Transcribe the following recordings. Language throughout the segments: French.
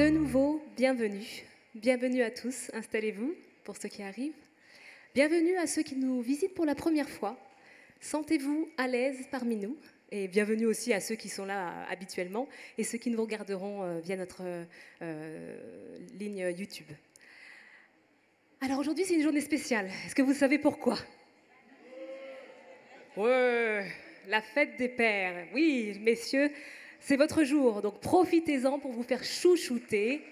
De nouveau, bienvenue. Bienvenue à tous, installez-vous pour ceux qui arrivent. Bienvenue à ceux qui nous visitent pour la première fois. Sentez-vous à l'aise parmi nous. Et bienvenue aussi à ceux qui sont là habituellement et ceux qui nous regarderont via notre ligne YouTube. Alors aujourd'hui, c'est une journée spéciale. Est-ce que vous savez pourquoi ? Ouais, la fête des pères. Oui, messieurs, c'est votre jour. Donc profitez-en pour vous faire chouchouter.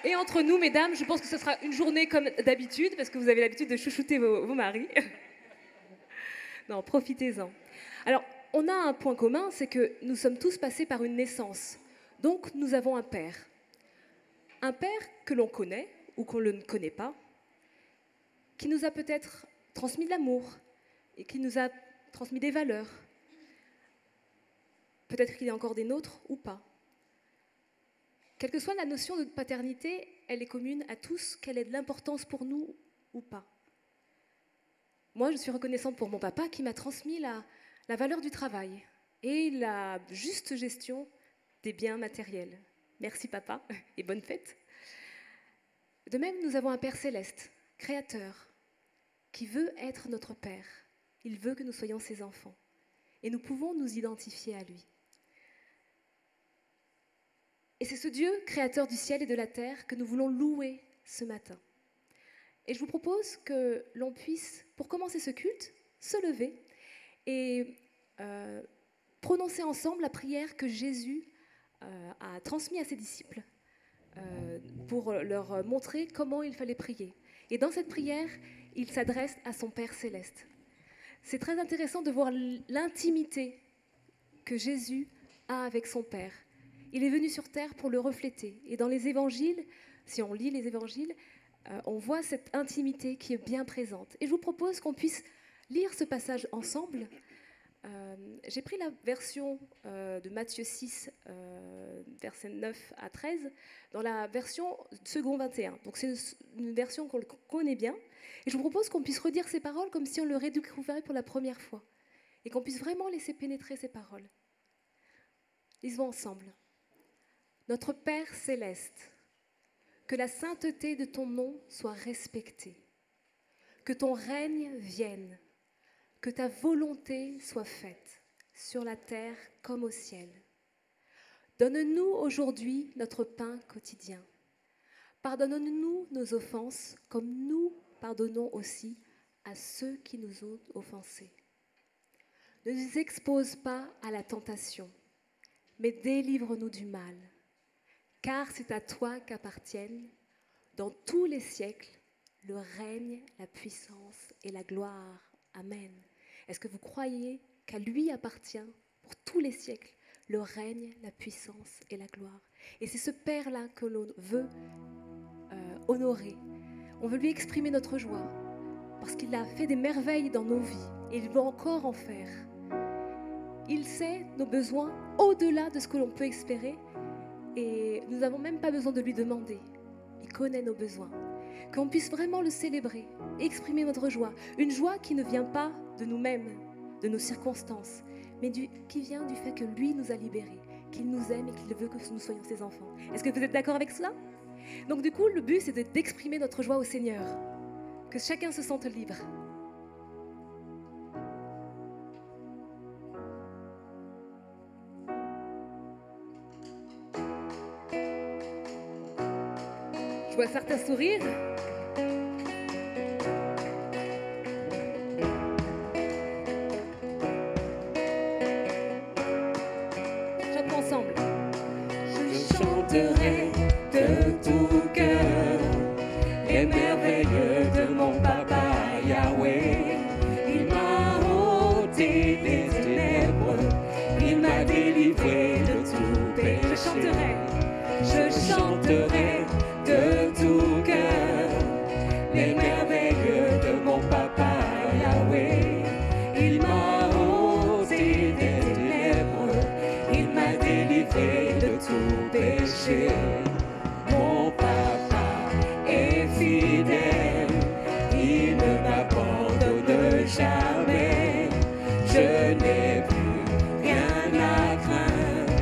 Et entre nous, mesdames, je pense que ce sera une journée comme d'habitude, parce que vous avez l'habitude de chouchouter vos maris. Non, profitez-en. Alors, on a un point commun, c'est que nous sommes tous passés par une naissance. Donc, nous avons un père. Un père que l'on connaît ou qu'on ne connaît pas, qui nous a peut-être transmis de l'amour et qui nous a transmis des valeurs. Peut-être qu'il y a encore des nôtres ou pas. Quelle que soit la notion de paternité, elle est commune à tous, qu'elle ait de l'importance pour nous ou pas. Moi, je suis reconnaissante pour mon papa qui m'a transmis la valeur du travail et la juste gestion des biens matériels. Merci papa et bonne fête. De même, nous avons un Père céleste, créateur, qui veut être notre Père. Il veut que nous soyons ses enfants et nous pouvons nous identifier à lui. Et c'est ce Dieu, créateur du ciel et de la terre, que nous voulons louer ce matin. Et je vous propose que l'on puisse, pour commencer ce culte, se lever et prononcer ensemble la prière que Jésus a transmise à ses disciples pour leur montrer comment il fallait prier. Et dans cette prière, il s'adresse à son Père céleste. C'est très intéressant de voir l'intimité que Jésus a avec son Père. Il est venu sur terre pour le refléter. Et dans les évangiles, si on lit les évangiles, on voit cette intimité qui est bien présente. Et je vous propose qu'on puisse lire ce passage ensemble. J'ai pris la version de Matthieu 6, versets 9 à 13, dans la version second 21. Donc c'est une version qu'on connaît bien. Et je vous propose qu'on puisse redire ces paroles comme si on le redécouvrait pour la première fois. Et qu'on puisse vraiment laisser pénétrer ces paroles. Lisons ensemble. Notre Père céleste, que la sainteté de ton nom soit respectée, que ton règne vienne, que ta volonté soit faite, sur la terre comme au ciel. Donne-nous aujourd'hui notre pain quotidien. Pardonne-nous nos offenses, comme nous pardonnons aussi à ceux qui nous ont offensés. Ne nous expose pas à la tentation, mais délivre-nous du mal. Car c'est à toi qu'appartiennent, dans tous les siècles, le règne, la puissance et la gloire. Amen. Est-ce que vous croyez qu'à lui appartient, pour tous les siècles, le règne, la puissance et la gloire? Et c'est ce Père-là que l'on veut honorer. On veut lui exprimer notre joie, parce qu'il a fait des merveilles dans nos vies, et il veut encore en faire. Il sait nos besoins au-delà de ce que l'on peut espérer, et nous n'avons même pas besoin de lui demander. Il connaît nos besoins. Qu'on puisse vraiment le célébrer, exprimer notre joie. Une joie qui ne vient pas de nous-mêmes, de nos circonstances, mais qui vient du fait que lui nous a libérés, qu'il nous aime et qu'il veut que nous soyons ses enfants. Est-ce que vous êtes d'accord avec cela ? Donc du coup, le but, c'est d'exprimer notre joie au Seigneur. Que chacun se sente libre. Je vois certains sourires. Chantons ensemble. Je chanterai de tout cœur les merveilles de mon papa Yahweh. Il m'a ôté des ténèbres, il m'a délivré de tout péché. Je chanterai de tout cœur les merveilles de mon papa Yahweh. Il m'a ôté des ténèbres, il m'a délivré de tout péché. Mon papa est fidèle, il ne m'abandonne jamais. Je n'ai plus rien à craindre,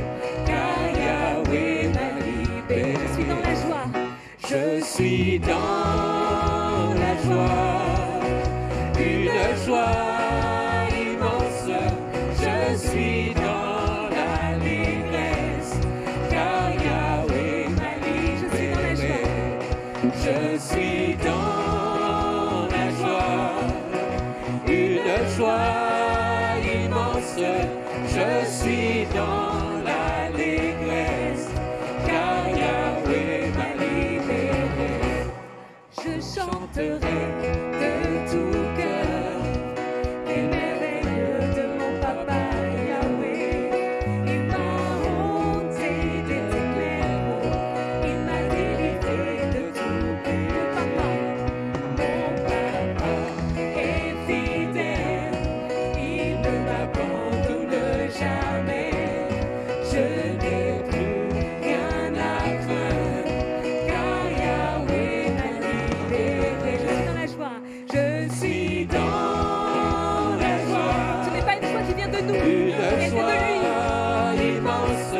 car Yahweh m'a suis dans la joie, une joie immense. Je suis dans l'allégresse, car Yahweh m'a libéré. Je suis dans la joie, une joie immense. Je suis dans l'allégresse, car Yahweh m'a libéré. Je chanterai de tout cœur les merveilles de mon papa Yahweh. Il m'a ôté des ténèbres, il m'a délivré de tout péché. Mon papa est fidèle, il ne m'abandonne jamais. Je n'ai plus rien à craindre, car Yahweh m'a libéré. Je suis dans la joie. Je suis dans la joie. Ce n'est pas une joie qui vient de nous, Une mais c'est de lui. joie immense.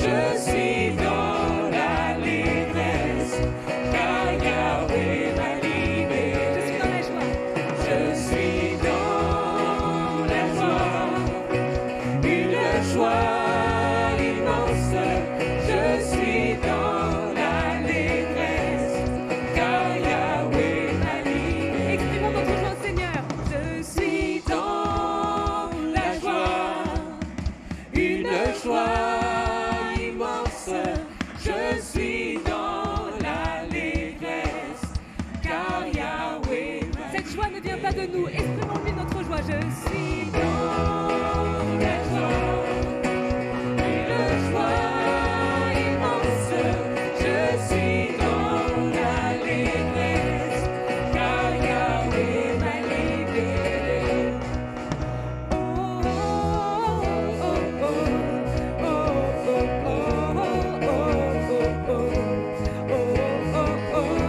Je suis dans l'allégresse, car Yahweh m'a Je libéré. suis dans la joie. Je suis dans la joie, une joie immense. Je suis dans l'allégresse, car Yahweh m'a libéré. Exprimons notre joie au Seigneur. Je suis dans la joie, une joie immense. Je suis dans l'allégresse, car Yahweh m'a Cette joie ne vient pas de nous. Exprimons-lui notre joie. Je suis dans la joie, une joie immense. Je suis dans l'allégresse, car Yahweh m'a libéré. Oh, oh, oh, oh, oh, oh, oh, oh, oh, oh,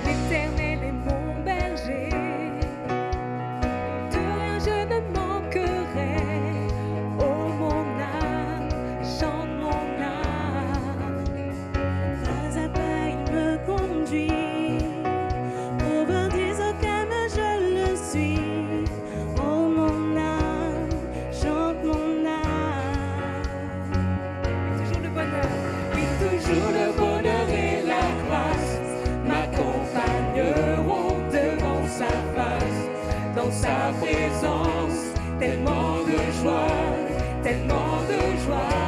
l'Éternel est mon berger. De rien je ne manquerai. Oh mon âme, chante mon âme. Pas à pas il me conduit, au bord des eaux calmes je le suis. Oh mon âme, chante mon âme. Toujours le bonheur. Oui, toujours le bonheur et la grâce m'accompagneront devant sa face, dans sa présence, tellement de joie, tellement de joie.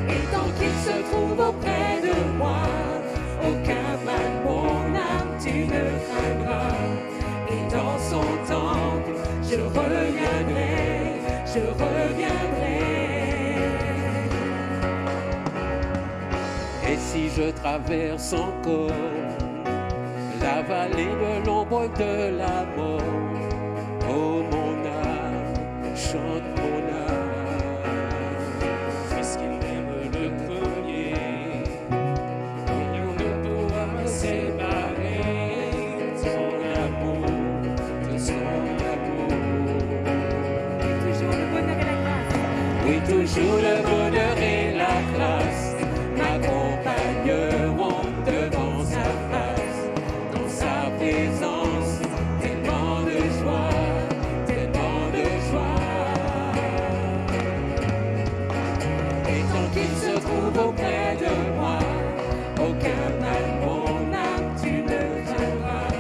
Et tant qu'il se trouve auprès de moi, aucun mal, mon âme, tu ne craindras. Et dans son temple, je reviendrai, je reviendrai. Et si je traverse encore la vallée de l'ombre de la mort, oh mon âme, chante mon âme. Puisqu'il m'aime le premier, rien ne pourra me séparer de son amour, de son amour. Toujours le bonheur et la grâce. Oui, toujours le bonheur et la grâce m'accompagneront devant sa face, dans sa présence, tellement de joie, tellement de joie. Et tant qu'il se trouve auprès de moi, aucun mal, mon âme, tu ne craindras.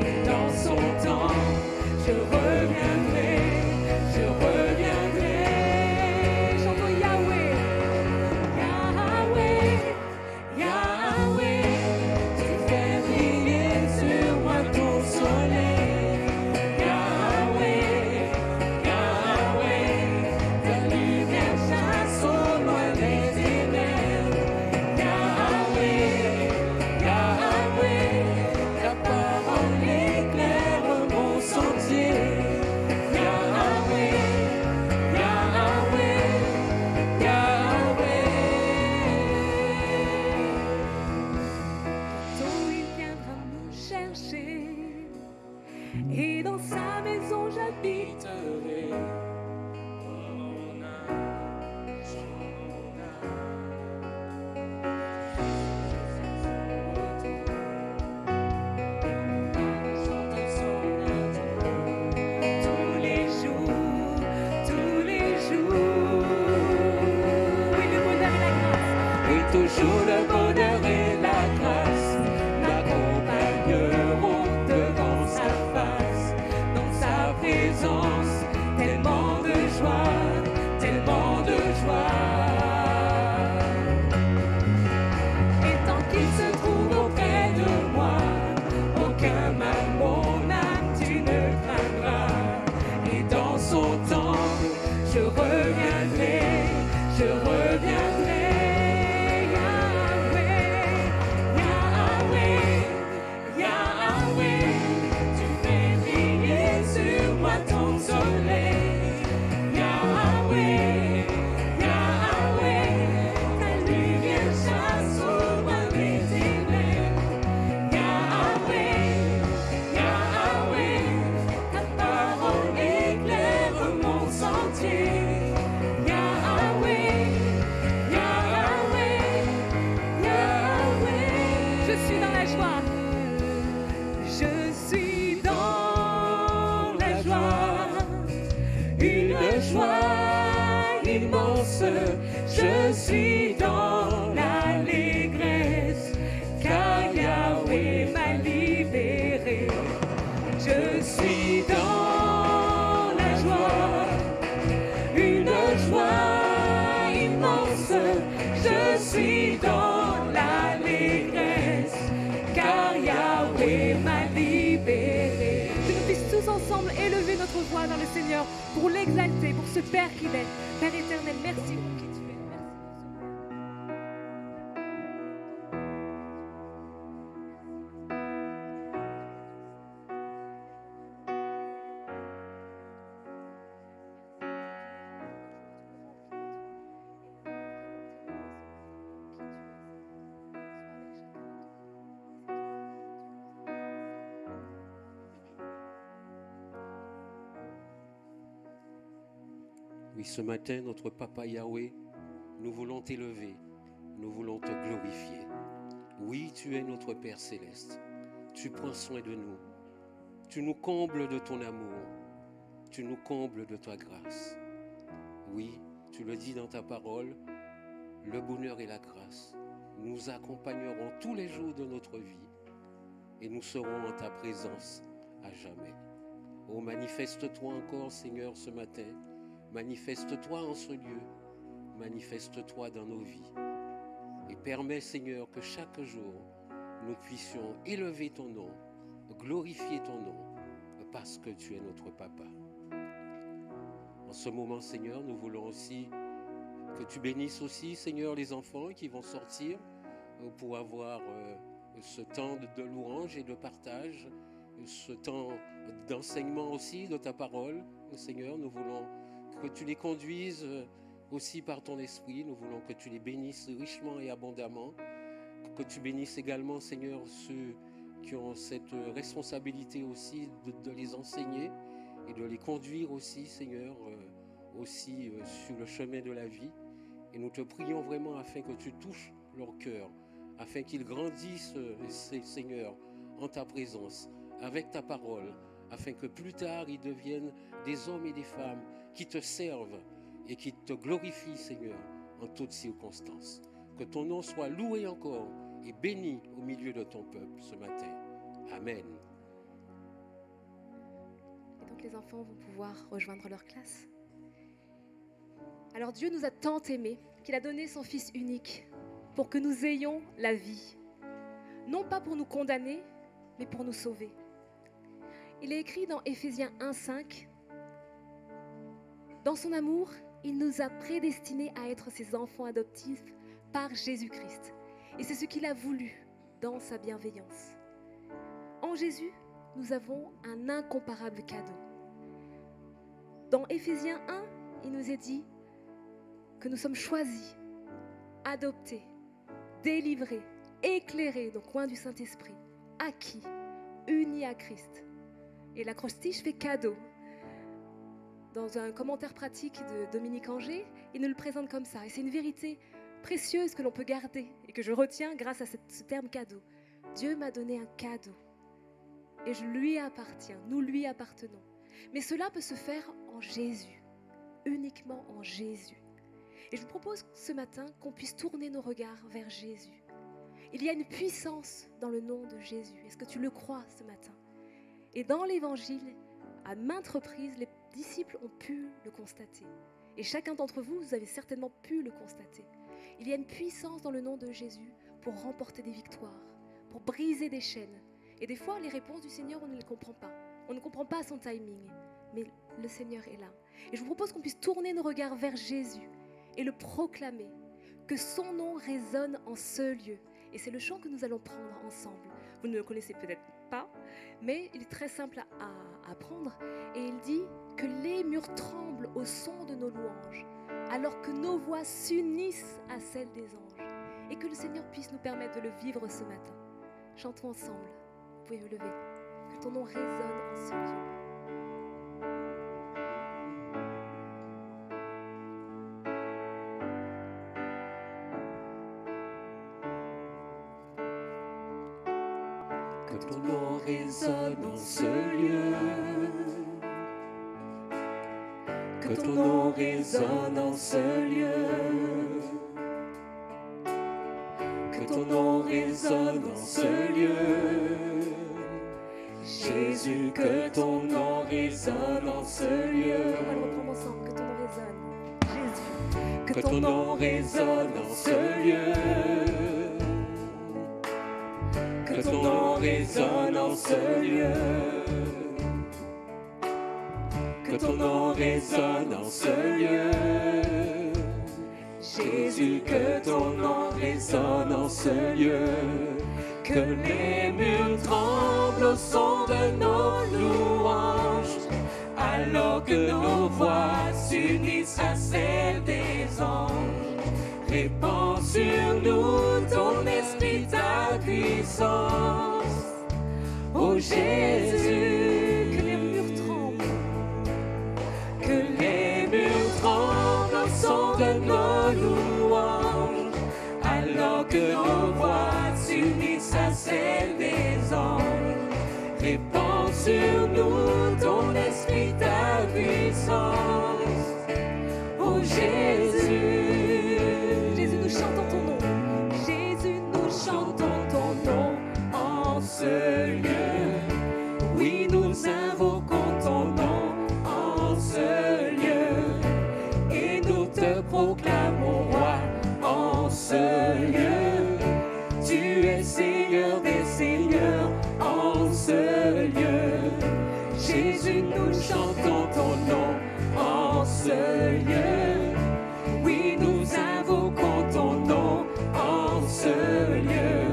Et dans son temps, je reviendrai, je reviendrai. Chantons Yahweh. Yahweh, Yahweh, tu fais briller sur moi ton soleil. Yahweh, Yahweh, ta lumière chasse au loin les ténèbres. Yahweh, Yahweh, ta parole éclaire mon sentier. joie immense, je suis dans l'allégresse, car Yahweh m'a libéré. Je suis dans la joie, une joie immense, je suis dans l'allégresse, car Yahweh m'a libéré. Que nous puissions tous ensemble élever notre voix dans le Seigneur pour l'exalter, pour ce Père qu'il est. Père éternel, merci pour qui tu es. Oui, ce matin, notre Papa Yahweh, nous voulons t'élever, nous voulons te glorifier. Oui, tu es notre Père céleste. Tu prends soin de nous. Tu nous combles de ton amour. Tu nous combles de ta grâce. Oui, tu le dis dans ta parole, le bonheur et la grâce nous accompagneront tous les jours de notre vie et nous serons en ta présence à jamais. Oh, manifeste-toi encore, Seigneur, ce matin. Manifeste-toi en ce lieu, manifeste-toi dans nos vies et permets, Seigneur, que chaque jour nous puissions élever ton nom, glorifier ton nom, parce que tu es notre Papa. En ce moment, Seigneur, nous voulons aussi que tu bénisses aussi, Seigneur, les enfants qui vont sortir pour avoir ce temps de louange et de partage, ce temps d'enseignement aussi de ta parole. Seigneur, nous voulons que tu les conduises aussi par ton esprit. Nous voulons que tu les bénisses richement et abondamment. Que tu bénisses également, Seigneur, ceux qui ont cette responsabilité aussi de les enseigner et de les conduire aussi, Seigneur, aussi sur le chemin de la vie. Et nous te prions vraiment afin que tu touches leur cœur, afin qu'ils grandissent, Seigneur, en ta présence, avec ta parole, afin que plus tard ils deviennent des hommes et des femmes qui te servent et qui te glorifient, Seigneur, en toutes circonstances. Que ton nom soit loué encore et béni au milieu de ton peuple ce matin. Amen. Et donc les enfants vont pouvoir rejoindre leur classe. Alors Dieu nous a tant aimés qu'il a donné son Fils unique pour que nous ayons la vie. Non pas pour nous condamner, mais pour nous sauver. Il est écrit dans Éphésiens 1,5 : dans son amour, il nous a prédestinés à être ses enfants adoptifs par Jésus-Christ. Et c'est ce qu'il a voulu dans sa bienveillance. En Jésus, nous avons un incomparable cadeau. Dans Éphésiens 1, il nous est dit que nous sommes choisis, adoptés, délivrés, éclairés au coin du Saint-Esprit, acquis, unis à Christ. Et l'acrostiche fait cadeau. Dans un commentaire pratique de Dominique Angers, il nous le présente comme ça. Et c'est une vérité précieuse que l'on peut garder et que je retiens grâce à ce terme cadeau. Dieu m'a donné un cadeau et je lui appartiens, nous lui appartenons. Mais cela peut se faire en Jésus, uniquement en Jésus. Et je vous propose ce matin qu'on puisse tourner nos regards vers Jésus. Il y a une puissance dans le nom de Jésus. Est-ce que tu le crois ce matin ? Et dans l'Évangile, à maintes reprises, les disciples ont pu le constater. Et chacun d'entre vous, vous avez certainement pu le constater. Il y a une puissance dans le nom de Jésus pour remporter des victoires, pour briser des chaînes. Et des fois, les réponses du Seigneur, on ne les comprend pas. On ne comprend pas son timing. Mais le Seigneur est là. Et je vous propose qu'on puisse tourner nos regards vers Jésus et le proclamer, que son nom résonne en ce lieu. Et c'est le chant que nous allons prendre ensemble. Vous ne le connaissez peut-être pas, mais il est très simple à apprendre. Et il dit que les murs tremblent au son de nos louanges, alors que nos voix s'unissent à celles des anges. Et que le Seigneur puisse nous permettre de le vivre ce matin. Chantons ensemble. Vous pouvez vous lever. Que ton nom résonne en ce lieu. Que ton nom résonne en ce lieu. Que ton nom résonne en ce lieu. Que ton nom résonne en ce lieu. Jésus, que ton nom résonne en ce lieu. On va le reprendre ensemble. Que ton nom résonne. Jésus. Que ton nom résonne en ce lieu. Que ton nom résonne en ce lieu. Que ton nom résonne en ce lieu. Jésus, que ton nom résonne en ce lieu. Que les murs tremblent au son de nos louanges, alors que nos voix s'unissent à celles des anges. Répands sur nous ton esprit, ta puissance. Ô Jésus, Que les murs tremblent. que les murs tremblent au son de nos louanges, alors que nos voix s'unissent à celles des anges. Répands sur nous ton esprit, ta puissance. Ô Jésus, Jésus, nous chantons ton nom. Jésus, nous chantons ton nom. en ce lieu. Oui, nous invoquons ton nom en ce lieu. Et nous te proclamons roi en ce lieu. Tu es Seigneur des seigneurs en ce lieu. Jésus, nous chantons ton nom en ce lieu. Oui, nous invoquons ton nom en ce lieu.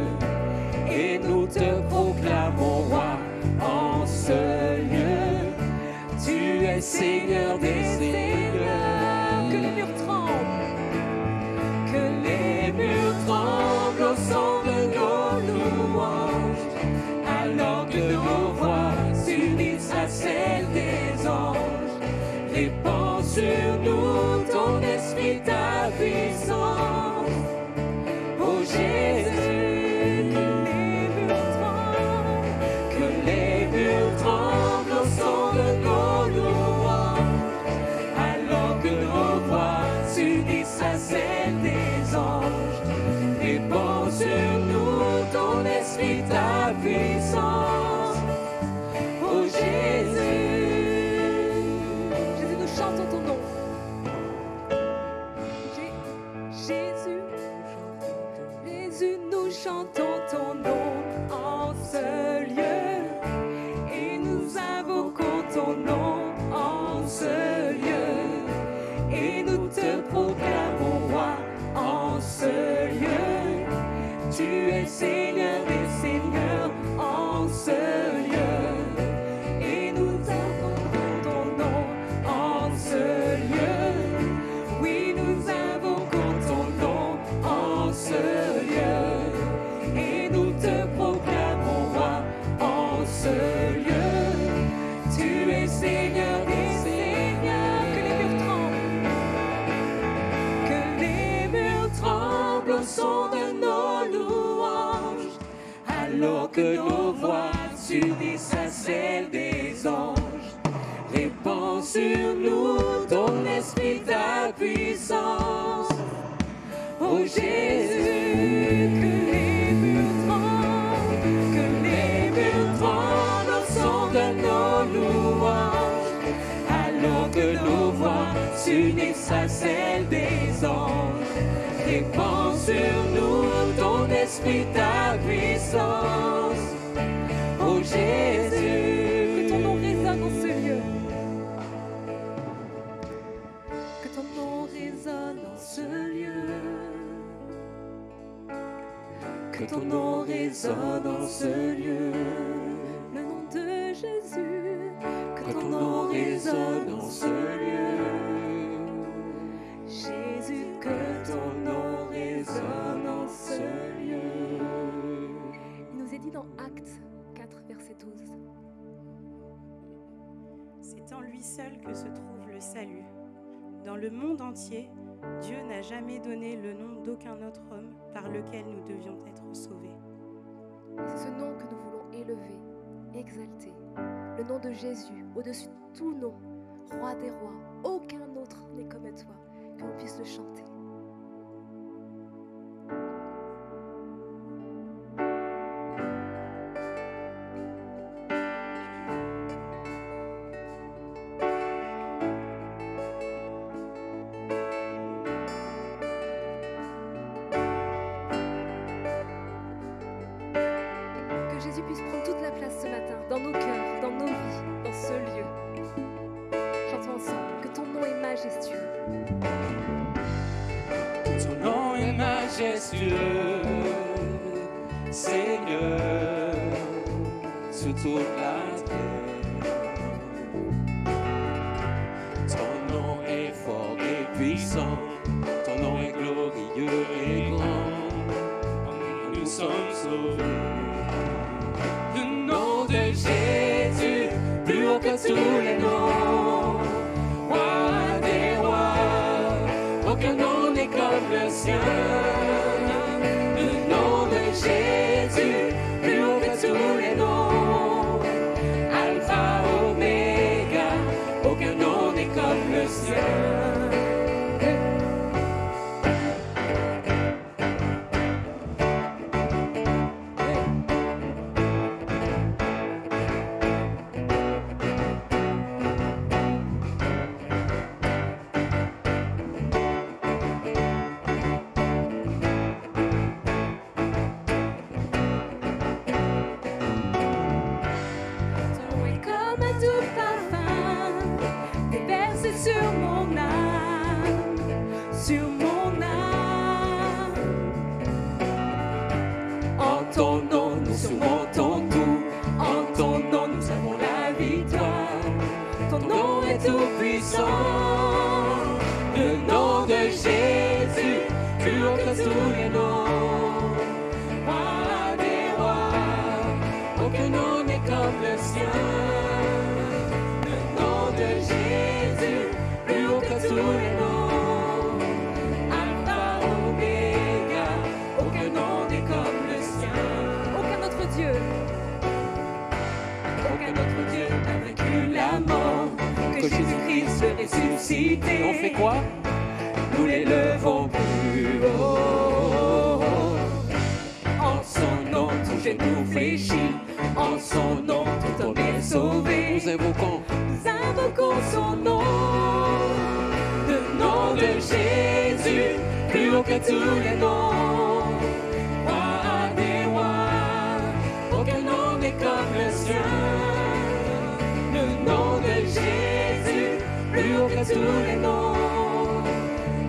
Et nous te proclamons roi en ce lieu. Tu es Seigneur des seigneurs. Que les murs tremblent. Que les murs tremblent au son de nos louanges, alors que nos voix s'unissent à celles des anges. Répands sur nous ton esprit, ta puissance. Ô Jésus, que les murs tremblent au son de nos louanges, alors que nos voix s'unissent à celles des anges. Répands sur nous ton esprit, ta puissance. Ô Jésus, Jésus, nous chantons ton nom. Jésus, Jésus, nous chantons ton nom en ce lieu. Et nous invoquons ton nom en ce lieu. et nous te proclamons roi en ce lieu. Tu es Seigneur des seigneurs en ce lieu. Et nous invoquons ton nom en ce lieu. Oui, nous invoquons ton nom en ce lieu. Et nous te proclamons roi en ce lieu. Tu es Seigneur des seigneurs. Que les murs tremblent. Que les murs tremblent au son de nos louanges, alors que nos voix s'unissent à celles des anges. Répands sur nous ton esprit, ta puissance. Ô Jésus, que les murs tremblent au son de nos louanges, alors que nos voix s'unissent à celles des anges. Répands sur nous ton esprit, ta puissance. Ô Jésus, Que ton nom résonne en ce lieu. Que ton nom résonne en ce lieu. que ton nom résonne en ce lieu. Le nom de Jésus. Que ton nom résonne en ce lieu. Jésus, Que ton nom résonne en ce lieu. il nous est dit dans Actes 4, verset 12. C'est en lui seul que se trouve le salut. Dans le monde entier, Dieu n'a jamais donné le nom d'aucun autre homme par lequel nous devions être sauvés. Et c'est ce nom que nous voulons élever, exalter. Le nom de Jésus, au-dessus de tout nom, roi des rois. Aucun que l'on puisse le chanter. Que Jésus puisse prendre toute la place ce matin, dans nos cœurs, dans nos vies, dans ce lieu. Chantons ensemble, que ton nom est majestueux. Ton nom est majestueux, Seigneur, sur toute la terre. Ton nom est fort et puissant, ton nom est glorieux et grand. Nous sommes sauvés. Le nom de Jésus, plus haut que tous les noms. Roi des rois, aucun nom n'est comme le sien. Le nom de Jésus, plus haut que tous les noms. Alpha, Oméga, aucun nom n'est comme le sien. Ton nom est comme un doux parfum, déversé sur mon âme, sur mon âme. En ton nom, nous surmontons tout. En ton nom, nous avons la victoire. Ton nom est tout puissant. Le nom de Jésus, plus haut que tous les noms. Roi des rois, aucun nom n'est comme le sien. Le nom de Jésus, plus haut que tous les noms. Alpha, Oméga, aucun nom n'est comme le sien. Aucun autre Dieu, Aucun autre Dieu n'a vaincu la mort, que Jésus-Christ le ressuscité. On fait quoi? Nous l'élevons plus haut. En son nom, tout genou fléchit. En son nom, tout homme est sauvé. Nous invoquons. Nous invoquons son nom. Le nom de Jésus, plus haut que tous les noms. Roi des rois, aucun nom n'est comme le sien. Le nom de Jésus, plus haut que tous les noms.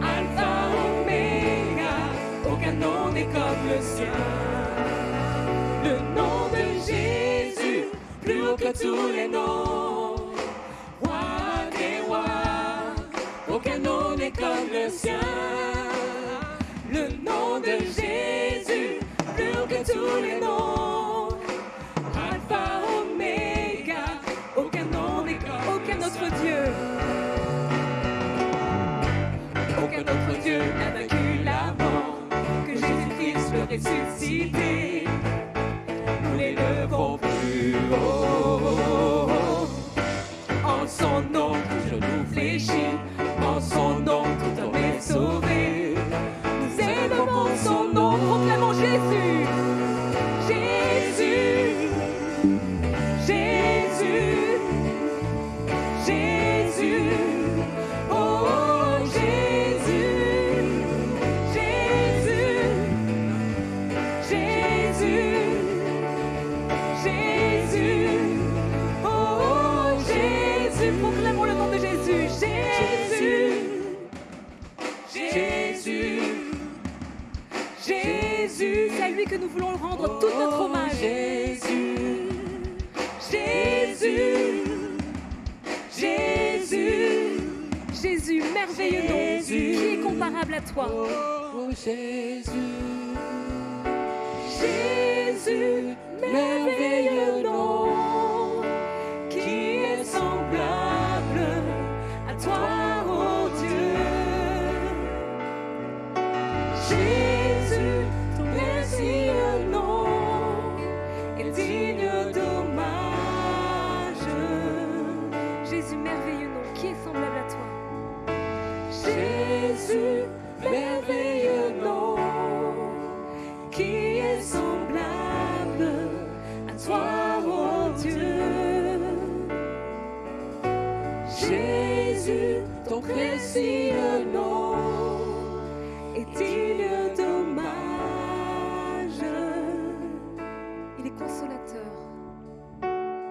Alpha, Oméga, aucun nom n'est comme le sien. Le nom de Jésus, plus haut que tous les noms. Roi des rois, aucun nom n'est comme le sien. Le nom de Jésus, plus haut que tous les noms. Alpha, Oméga, aucun nom n'est comme aucun autre Dieu. Aucun autre Dieu n'a vaincu la mort, que Jésus-Christ le ressuscité. Nous l'élevons plus haut. En son nom, tout genou fléchit. En son nom, tout homme est sauvé. Nous élevons son nom, proclamons Jésus. Jésus, Jésus, Jésus. Oh Jésus, Jésus, Jésus, Jésus. Oh Jésus, proclamons le nom de Jésus. Jésus, Jésus, Jésus. C'est à lui que nous voulons rendre tout notre hommage. Jésus, Jésus, Jésus, Jésus, merveilleux nom, Jésus. qui est comparable à toi. oh Jésus, Jésus, merveilleux nom, qui est semblable à toi, oh Dieu. Jésus, ton précieux nom est digne d'hommage. Jésus, merveilleux nom, qui est semblable à toi. Jésus, Jésus, merveilleux nom, qui est semblable à toi, ô Dieu. Jésus, ton précieux nom est digne d'hommage. Il est consolateur,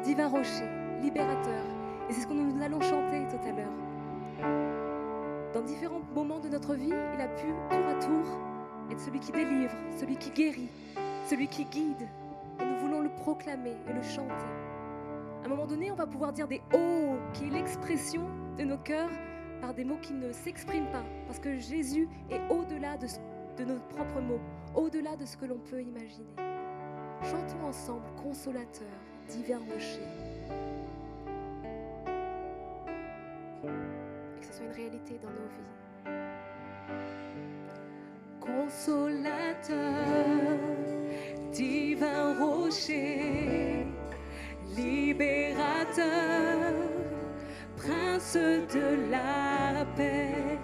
divin rocher, libérateur. Et c'est ce que nous allons chanter tout à l'heure. Dans différents moments de notre vie, il a pu tour à tour être celui qui délivre, celui qui guérit, celui qui guide. Et nous voulons le proclamer et le chanter. À un moment donné, on va pouvoir dire des « oh » qui est l'expression de nos cœurs par des mots qui ne s'expriment pas. Parce que Jésus est au-delà de nos propres mots, au-delà de ce que l'on peut imaginer. Chantons ensemble, consolateur, divin rocher. Et que ce soit une réalité dans nos vies. Consolateur, divin rocher, libérateur, prince de la paix,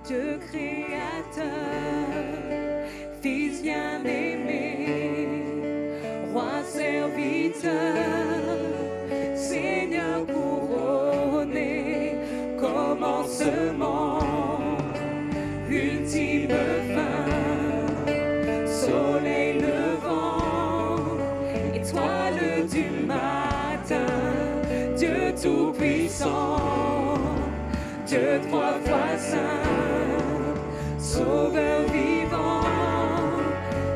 Dieu créateur, Fils bien-aimé, Roi serviteur, Seigneur couronné, commencement, ultime fin, soleil levant, étoile du matin, Dieu tout-puissant, Dieu trois fois saint, sauveur vivant,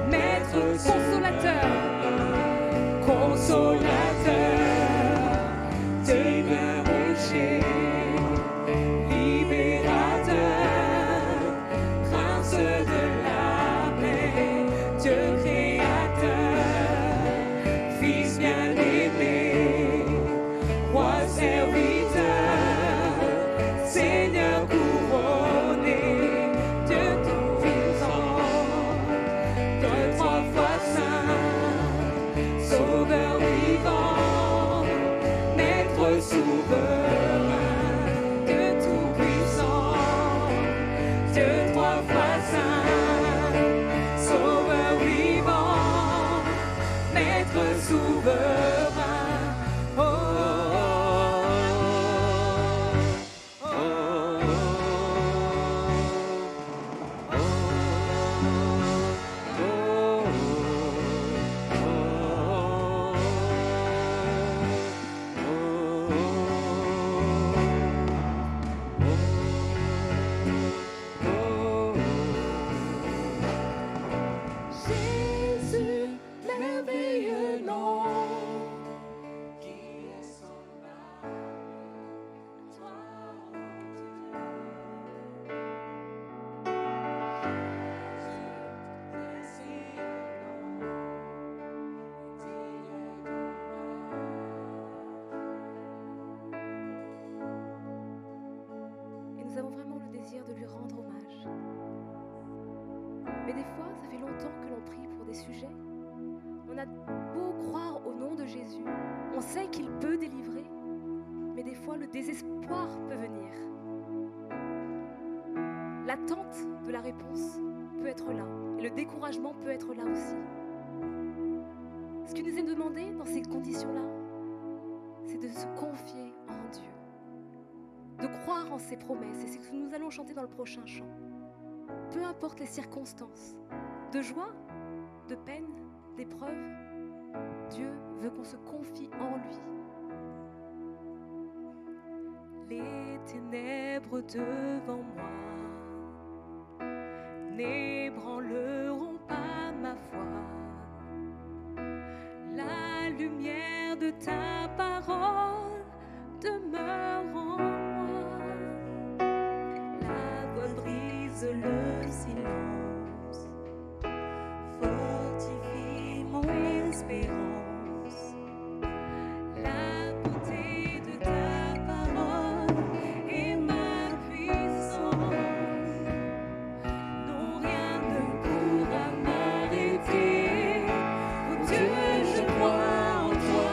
maître consolateur, consolateur, divin rocher, libérateur, prince de la paix, Dieu créateur, Fils bien-aimé, Roi serviteur, Seigneur couronné, Dieu tout-puissant, Dieu trois fois saint, sauveur vivant, maître souverain, Dieu tout-puissant, Dieu trois fois saint, sauveur vivant, maître souverain. Oh, oh, oh, Jésus, merveilleux nom, qui est semblable à toi, ô Et nous avons vraiment le désir de lui rendre hommage. Mais des fois, ça fait longtemps que l'on prie pour des sujets. On a beau croire au nom de Jésus, on sait qu'il peut délivrer, mais des fois le désespoir peut venir. L'attente de la réponse peut être là, et le découragement peut être là aussi. Ce qui nous est demandé dans ces conditions-là, c'est de se confier en Dieu, de croire en ses promesses, et c'est ce que nous allons chanter dans le prochain chant. Peu importe les circonstances, de joie, de peine, d'épreuve, Dieu veut qu'on se confie en lui. Les ténèbres devant moi n'ébranleront pas ma foi. La lumière de ta parole demeure en moi. La voix brise le silence, fortifie mon espérance. La beauté de ta parole et ma puissance, non, rien ne pourra m'arrêter. Oh Dieu, je crois en toi.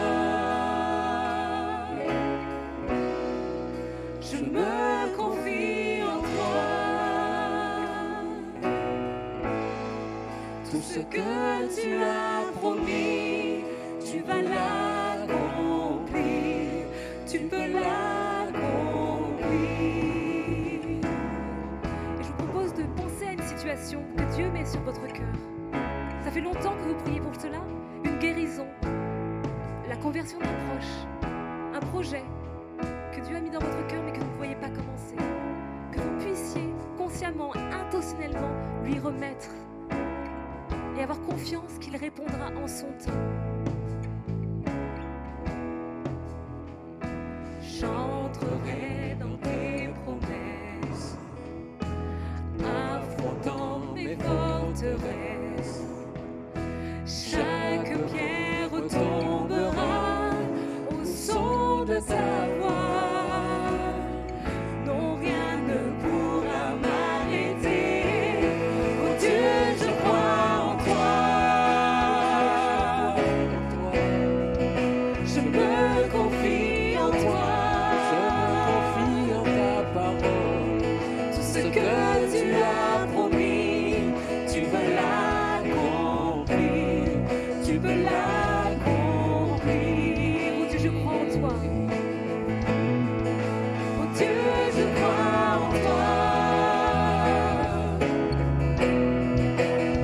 Je me confie en toi. Tout ce que tu as promis, tu vas l'accomplir. Tu peux l'accomplir. Et je vous propose de penser à une situation que Dieu met sur votre cœur. Ça fait longtemps que vous priez pour cela. Une guérison, la conversion d'un proche, un projet que Dieu a mis dans votre cœur mais que vous ne voyez pas commencer. Que vous puissiez consciemment, intentionnellement lui remettre et avoir confiance qu'il répondra en son temps. J'entrerai dans tes promesses, affrontant mes forteresses. Chaque pierre tombera au son de ta voix. Non, rien ne pourra m'arrêter. Oh Dieu, je crois en toi. Je me confie en toi. Tout ce que tu as promis, tu vas l'accomplir. Tu peux l'accomplir. Oh Dieu, je crois en toi. Oh Dieu, je crois en toi.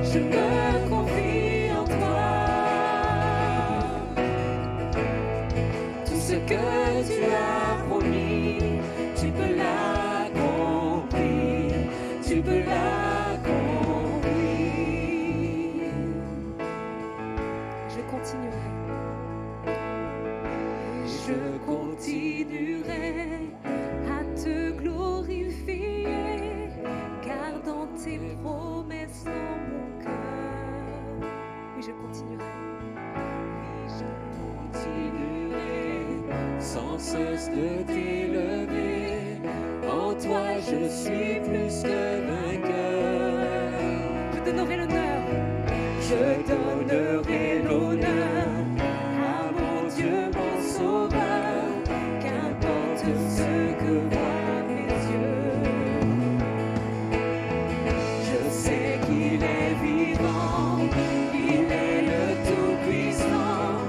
Je me confie en toi. Tout ce que tu as promis, tu peux l'accomplir. Tu peux l'accomplir. Je continuerai. Je continuerai à te glorifier, gardant tes promesses dans mon cœur. Oui, je continuerai. Oui, je continuerai sans cesse de t'élever. En toi, je suis plus que vainqueur. Je donnerai l'honneur. Je donnerai l'honneur à mon Dieu, mon Sauveur, qu'importe ce que voient mes yeux. Je sais qu'il est vivant, il est le Tout-Puissant,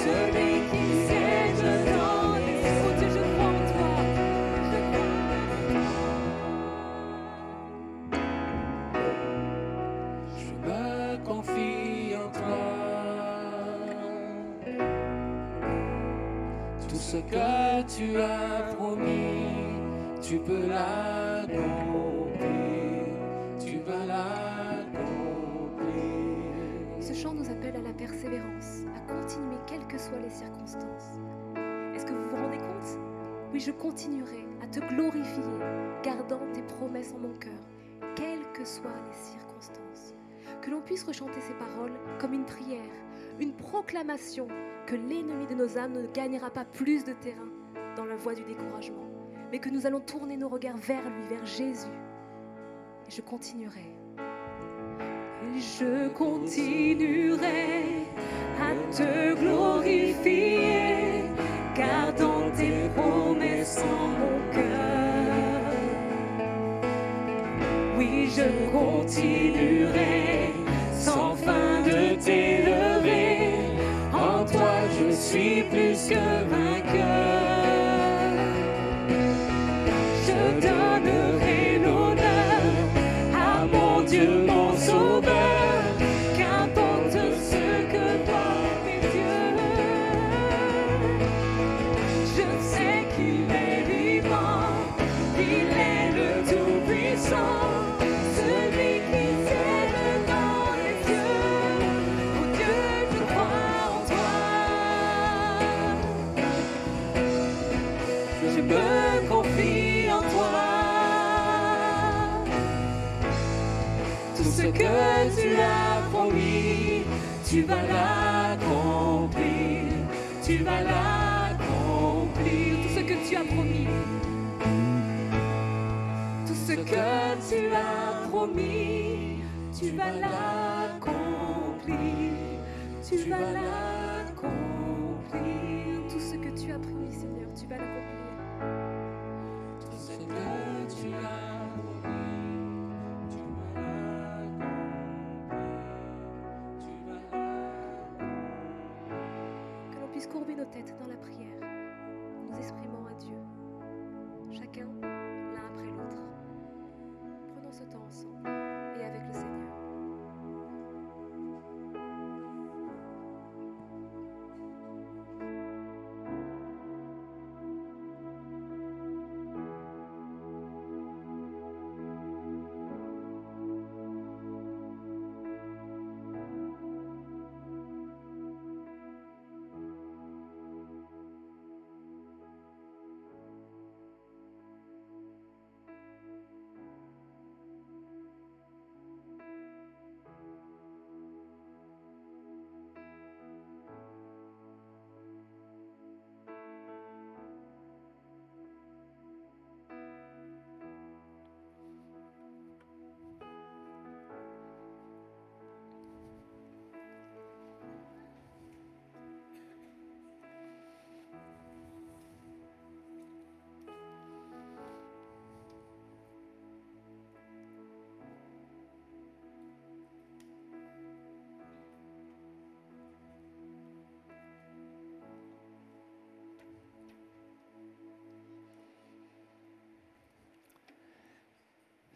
celui qui siège dans les cieux. Oh Dieu, je crois en toi. Je me confie en toi. Tout ce que tu as promis, tu peux l'accomplir. Tu vas l'accomplir. Ce chant nous appelle à la persévérance, à continuer quelles que soient les circonstances. Est-ce que vous vous rendez compte? Oui, je continuerai à te glorifier, gardant tes promesses en mon cœur, quelles que soient les circonstances. Que l'on puisse rechanter ces paroles comme une prière, une proclamation que l'ennemi de nos âmes ne gagnera pas plus de terrain dans la voie du découragement, mais que nous allons tourner nos regards vers lui, vers Jésus. Et je continuerai. Je continuerai à te glorifier, gardant tes promesses en mon cœur. Oui, je continuerai sans fin de t'élever. En toi, je suis plus que vainqueur. Je donnerai l'honneur à mon Dieu, mon Sauveur, qu'importe ce que voient mes yeux. Je sais qu'il est vivant, il est le Tout-Puissant, celui qui siège dans les cieux. Oh Dieu, je crois en toi. Je me confie en toi. Tout ce que tu as promis, tu vas l'accomplir. Tu vas l'accomplir. Tout ce que tu as promis, Tout ce que tu as promis, tu vas l'accomplir. Tu vas l'accomplir. tout ce que tu as promis, Seigneur, tu vas l'accomplir. Tout ce que tu as promis, tu vas l'accomplir. puisse courber nos têtes dans la prière, en nous exprimant à Dieu, chacun l'un après l'autre. Prenons ce temps ensemble et avec le Seigneur.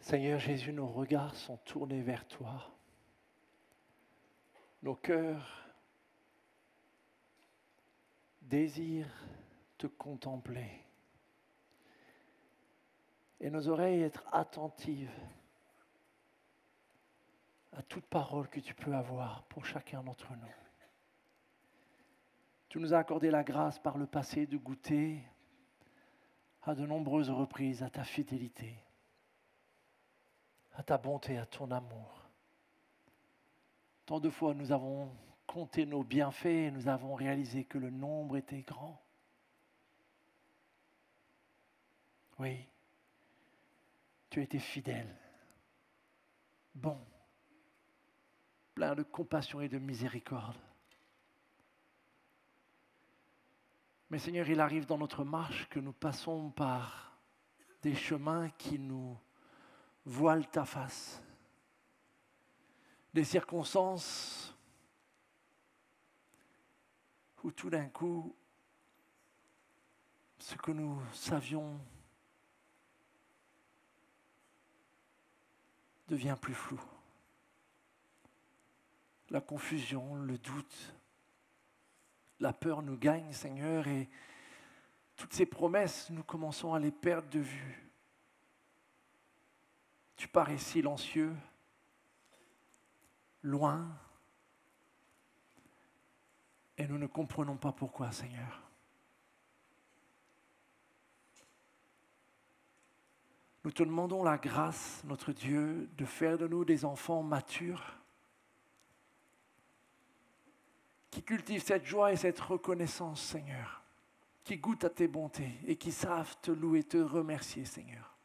Seigneur Jésus, nos regards sont tournés vers toi. Nos cœurs désirent te contempler. Et nos oreilles être attentives à toute parole que tu peux avoir pour chacun d'entre nous. Tu nous as accordé la grâce par le passé de goûter à de nombreuses reprises à ta fidélité, à ta bonté, à ton amour. Tant de fois nous avons compté nos bienfaits et nous avons réalisé que le nombre était grand. Oui, tu as été fidèle, bon, plein de compassion et de miséricorde. Mais Seigneur, il arrive dans notre marche que nous passons par des chemins qui nous voilent ta face, des circonstances où tout d'un coup, ce que nous savions devient plus flou. La confusion, le doute, la peur nous gagne, Seigneur, et toutes ces promesses, nous commençons à les perdre de vue. Tu parais silencieux, loin, et nous ne comprenons pas pourquoi, Seigneur. Nous te demandons la grâce, notre Dieu, de faire de nous des enfants matures, qui cultivent cette joie et cette reconnaissance, Seigneur, qui goûtent à tes bontés et qui savent te louer, te remercier, Seigneur.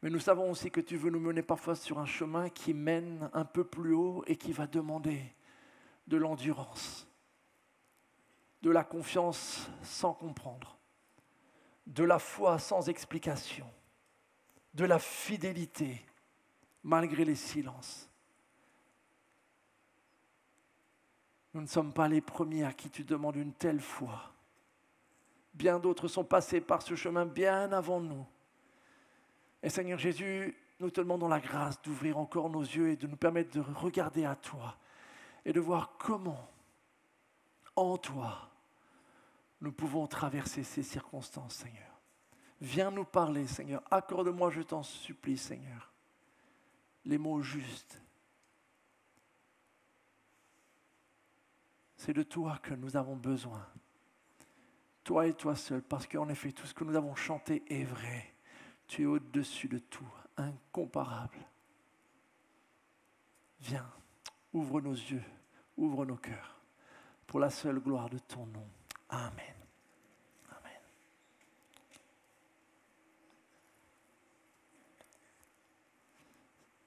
Mais nous savons aussi que tu veux nous mener parfois sur un chemin qui mène un peu plus haut et qui va demander de l'endurance, de la confiance sans comprendre, de la foi sans explication, de la fidélité malgré les silences. Nous ne sommes pas les premiers à qui tu demandes une telle foi. Bien d'autres sont passés par ce chemin bien avant nous. Et Seigneur Jésus, nous te demandons la grâce d'ouvrir encore nos yeux et de nous permettre de regarder à toi et de voir comment, en toi, nous pouvons traverser ces circonstances, Seigneur. Viens nous parler, Seigneur. Accorde-moi, je t'en supplie, Seigneur, les mots justes. C'est de toi que nous avons besoin. Toi et toi seul, parce qu'en effet, tout ce que nous avons chanté est vrai. Tu es au-dessus de tout, incomparable. Viens, ouvre nos yeux, ouvre nos cœurs, pour la seule gloire de ton nom. Amen. Amen.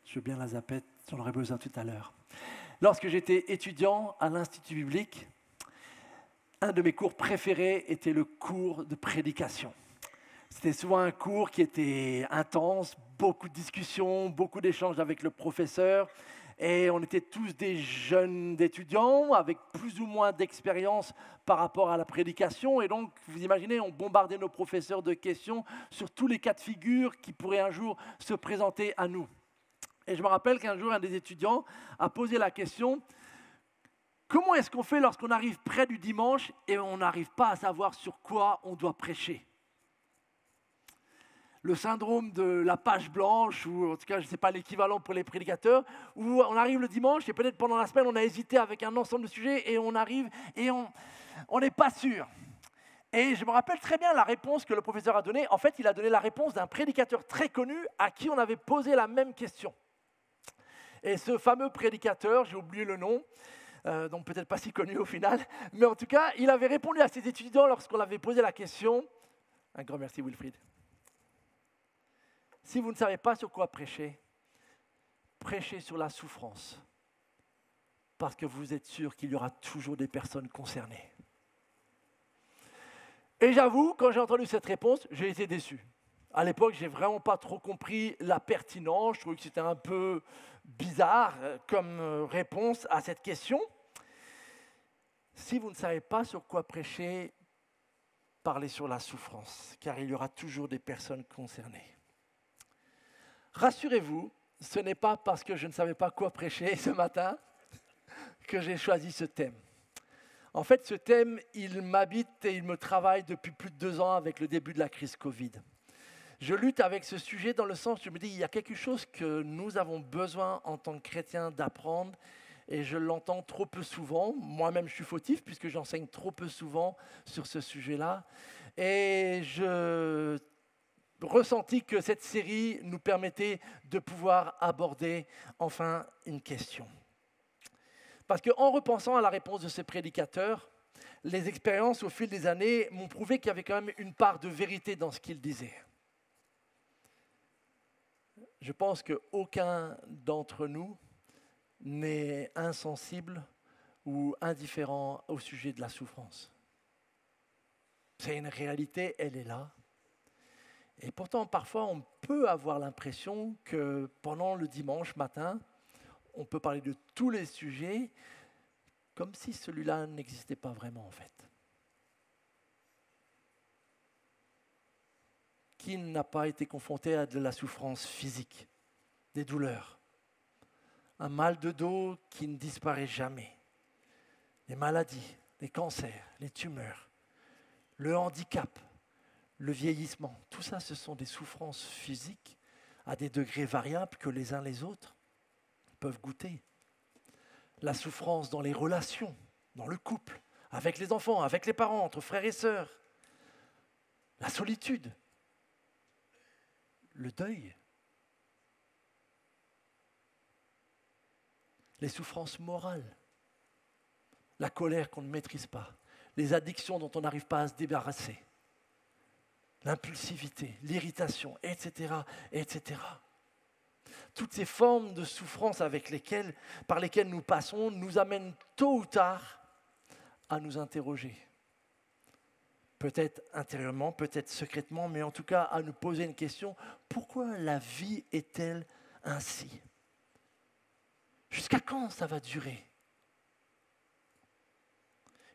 Je veux bien la zapette, j'en aurais besoin tout à l'heure. Lorsque j'étais étudiant à l'Institut biblique, un de mes cours préférés était le cours de prédication. C'était souvent un cours qui était intense, beaucoup de discussions, beaucoup d'échanges avec le professeur. Et on était tous des jeunes étudiants avec plus ou moins d'expérience par rapport à la prédication. Et donc, vous imaginez, on bombardait nos professeurs de questions sur tous les cas de figure qui pourraient un jour se présenter à nous. Et je me rappelle qu'un jour, un des étudiants a posé la question: comment est-ce qu'on fait lorsqu'on arrive près du dimanche et on n'arrive pas à savoir sur quoi on doit prêcher? Le syndrome de la page blanche, ou en tout cas, je ne sais pas l'équivalent pour les prédicateurs, où on arrive le dimanche et peut-être pendant la semaine, on a hésité avec un ensemble de sujets et on arrive et on n'est pas sûr. Et je me rappelle très bien la réponse que le professeur a donnée. En fait, il a donné la réponse d'un prédicateur très connu à qui on avait posé la même question. Et ce fameux prédicateur, j'ai oublié le nom, donc peut-être pas si connu au final, mais en tout cas, il avait répondu à ses étudiants lorsqu'on avait posé la question. Un grand merci Wilfried. Si vous ne savez pas sur quoi prêcher, prêchez sur la souffrance, parce que vous êtes sûr qu'il y aura toujours des personnes concernées. Et j'avoue, quand j'ai entendu cette réponse, j'ai été déçu. À l'époque, je n'ai vraiment pas trop compris la pertinence, je trouvais que c'était un peu bizarre comme réponse à cette question. Si vous ne savez pas sur quoi prêcher, parlez sur la souffrance, car il y aura toujours des personnes concernées. Rassurez-vous, ce n'est pas parce que je ne savais pas quoi prêcher ce matin que j'ai choisi ce thème. En fait, ce thème, il m'habite et il me travaille depuis plus de 2 ans avec le début de la crise Covid. Je lutte avec ce sujet dans le sens où je me dis, il y a quelque chose que nous avons besoin en tant que chrétiens d'apprendre et je l'entends trop peu souvent. Moi-même, je suis fautif puisque j'enseigne trop peu souvent sur ce sujet-là. Et je ressenti que cette série nous permettait de pouvoir aborder enfin une question. Parce qu'en repensant à la réponse de ce prédicateur, les expériences au fil des années m'ont prouvé qu'il y avait quand même une part de vérité dans ce qu'il disait. Je pense qu'aucun d'entre nous n'est insensible ou indifférent au sujet de la souffrance. C'est une réalité, elle est là. Et pourtant, parfois, on peut avoir l'impression que pendant le dimanche matin, on peut parler de tous les sujets comme si celui-là n'existait pas vraiment en fait. Qui n'a pas été confronté à de la souffrance physique, des douleurs, un mal de dos qui ne disparaît jamais, les maladies, les cancers, les tumeurs, le handicap, le vieillissement, tout ça, ce sont des souffrances physiques à des degrés variables que les uns les autres peuvent goûter. La souffrance dans les relations, dans le couple, avec les enfants, avec les parents, entre frères et sœurs. La solitude, le deuil. Les souffrances morales, la colère qu'on ne maîtrise pas, les addictions dont on n'arrive pas à se débarrasser. L'impulsivité, l'irritation, etc., etc. Toutes ces formes de souffrance par lesquelles nous passons nous amènent tôt ou tard à nous interroger. Peut-être intérieurement, peut-être secrètement, mais en tout cas à nous poser une question. Pourquoi la vie est-elle ainsi? Jusqu'à quand ça va durer?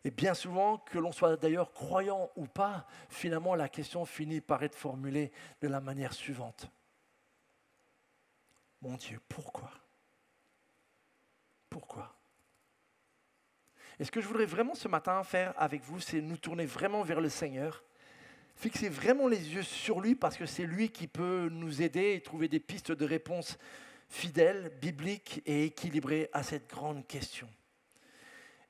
Et bien souvent, que l'on soit d'ailleurs croyant ou pas, finalement la question finit par être formulée de la manière suivante. Mon Dieu, pourquoi? Pourquoi? Et ce que je voudrais vraiment ce matin faire avec vous, c'est nous tourner vraiment vers le Seigneur, fixer vraiment les yeux sur lui parce que c'est lui qui peut nous aider et trouver des pistes de réponse fidèles, bibliques et équilibrées à cette grande question.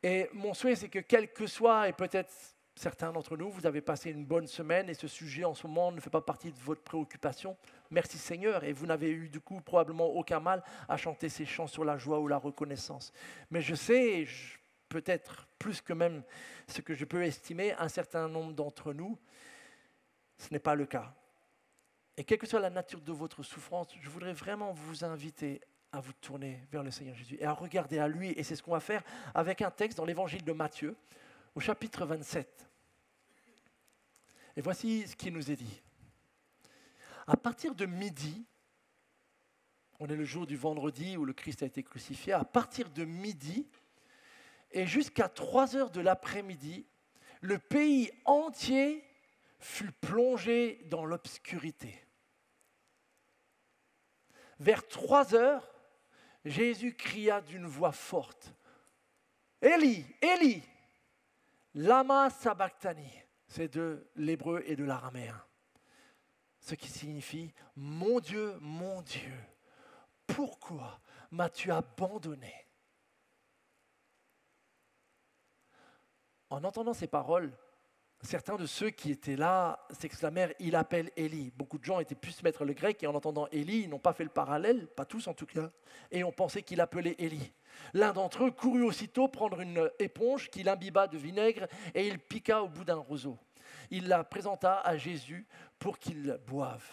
Et mon souhait, c'est que quel que soit, et peut-être certains d'entre nous, vous avez passé une bonne semaine et ce sujet en ce moment ne fait pas partie de votre préoccupation. Merci Seigneur, et vous n'avez eu du coup probablement aucun mal à chanter ces chants sur la joie ou la reconnaissance. Mais je sais, peut-être plus que même ce que je peux estimer, un certain nombre d'entre nous, ce n'est pas le cas. Et quelle que soit la nature de votre souffrance, je voudrais vraiment vous inviter à vous tourner vers le Seigneur Jésus et à regarder à lui. Et c'est ce qu'on va faire avec un texte dans l'évangile de Matthieu, au chapitre 27. Et voici ce qui nous est dit. À partir de midi, On est le jour du vendredi où le Christ a été crucifié. À partir de midi et jusqu'à 3 heures de l'après-midi, le pays entier fut plongé dans l'obscurité. Vers 3 heures, Jésus cria d'une voix forte, « Élie, Élie, lama sabachthani » c'est de l'hébreu et de l'araméen. Ce qui signifie « Mon Dieu, pourquoi m'as-tu abandonné ?» En entendant ces paroles, certains de ceux qui étaient là s'exclamèrent « Il appelle Élie ». Beaucoup de gens étaient plus mettre le grec et en entendant Élie, ils n'ont pas fait le parallèle, pas tous en tout cas, et ont pensé qu'il appelait Élie. L'un d'entre eux courut aussitôt prendre une éponge qu'il imbiba de vinaigre et il piqua au bout d'un roseau. Il la présenta à Jésus pour qu'il boive.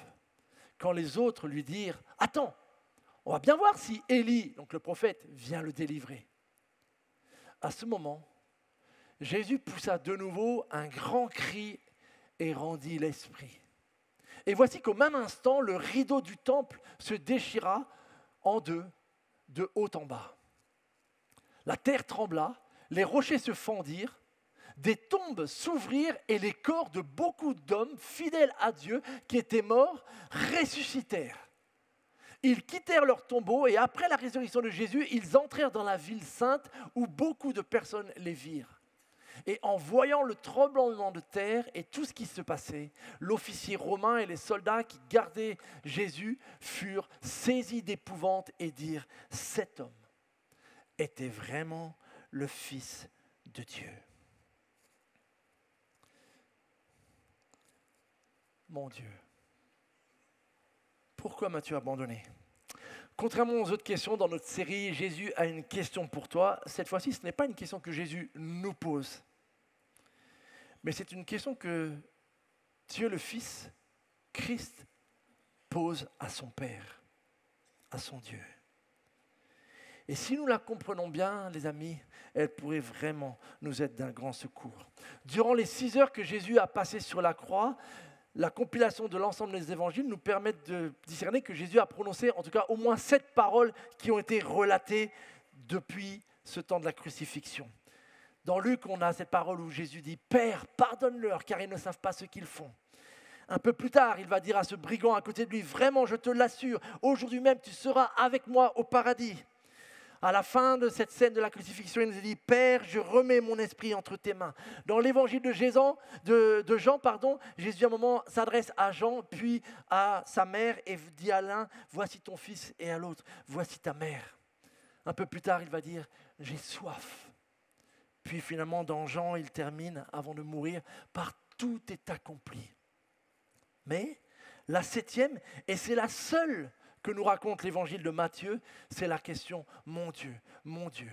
Quand les autres lui dirent « Attends, on va bien voir si Élie, donc le prophète, vient le délivrer. » À ce moment, Jésus poussa de nouveau un grand cri et rendit l'esprit. Et voici qu'au même instant, le rideau du temple se déchira en deux, de haut en bas. La terre trembla, les rochers se fendirent, des tombes s'ouvrirent et les corps de beaucoup d'hommes fidèles à Dieu qui étaient morts ressuscitèrent. Ils quittèrent leurs tombeaux et après la résurrection de Jésus, ils entrèrent dans la ville sainte où beaucoup de personnes les virent. Et en voyant le tremblement de terre et tout ce qui se passait, l'officier romain et les soldats qui gardaient Jésus furent saisis d'épouvante et dirent « Cet homme était vraiment le Fils de Dieu. » Mon Dieu, pourquoi m'as-tu abandonné ? Contrairement aux autres questions dans notre série, Jésus a une question pour toi. Cette fois-ci, ce n'est pas une question que Jésus nous pose, mais c'est une question que Dieu le Fils, Christ, pose à son Père, à son Dieu. Et si nous la comprenons bien, les amis, elle pourrait vraiment nous être d'un grand secours. Durant les 6 heures que Jésus a passées sur la croix, la compilation de l'ensemble des évangiles nous permet de discerner que Jésus a prononcé en tout cas au moins 7 paroles qui ont été relatées depuis ce temps de la crucifixion. Dans Luc, on a cette parole où Jésus dit « Père, pardonne-leur car ils ne savent pas ce qu'ils font ». Un peu plus tard, il va dire à ce brigand à côté de lui « Vraiment, je te l'assure, aujourd'hui même tu seras avec moi au paradis ». À la fin de cette scène de la crucifixion, il nous dit « Père, je remets mon esprit entre tes mains ». Dans l'évangile de Jean, Jésus à un moment s'adresse à Jean, puis à sa mère et dit à l'un « Voici ton fils » et à l'autre « Voici ta mère ». Un peu plus tard, il va dire « J'ai soif ». Puis finalement, dans Jean, il termine, avant de mourir, par « Tout est accompli ». Mais la 7e, et c'est la seule que nous raconte l'évangile de Matthieu, c'est la question « Mon Dieu,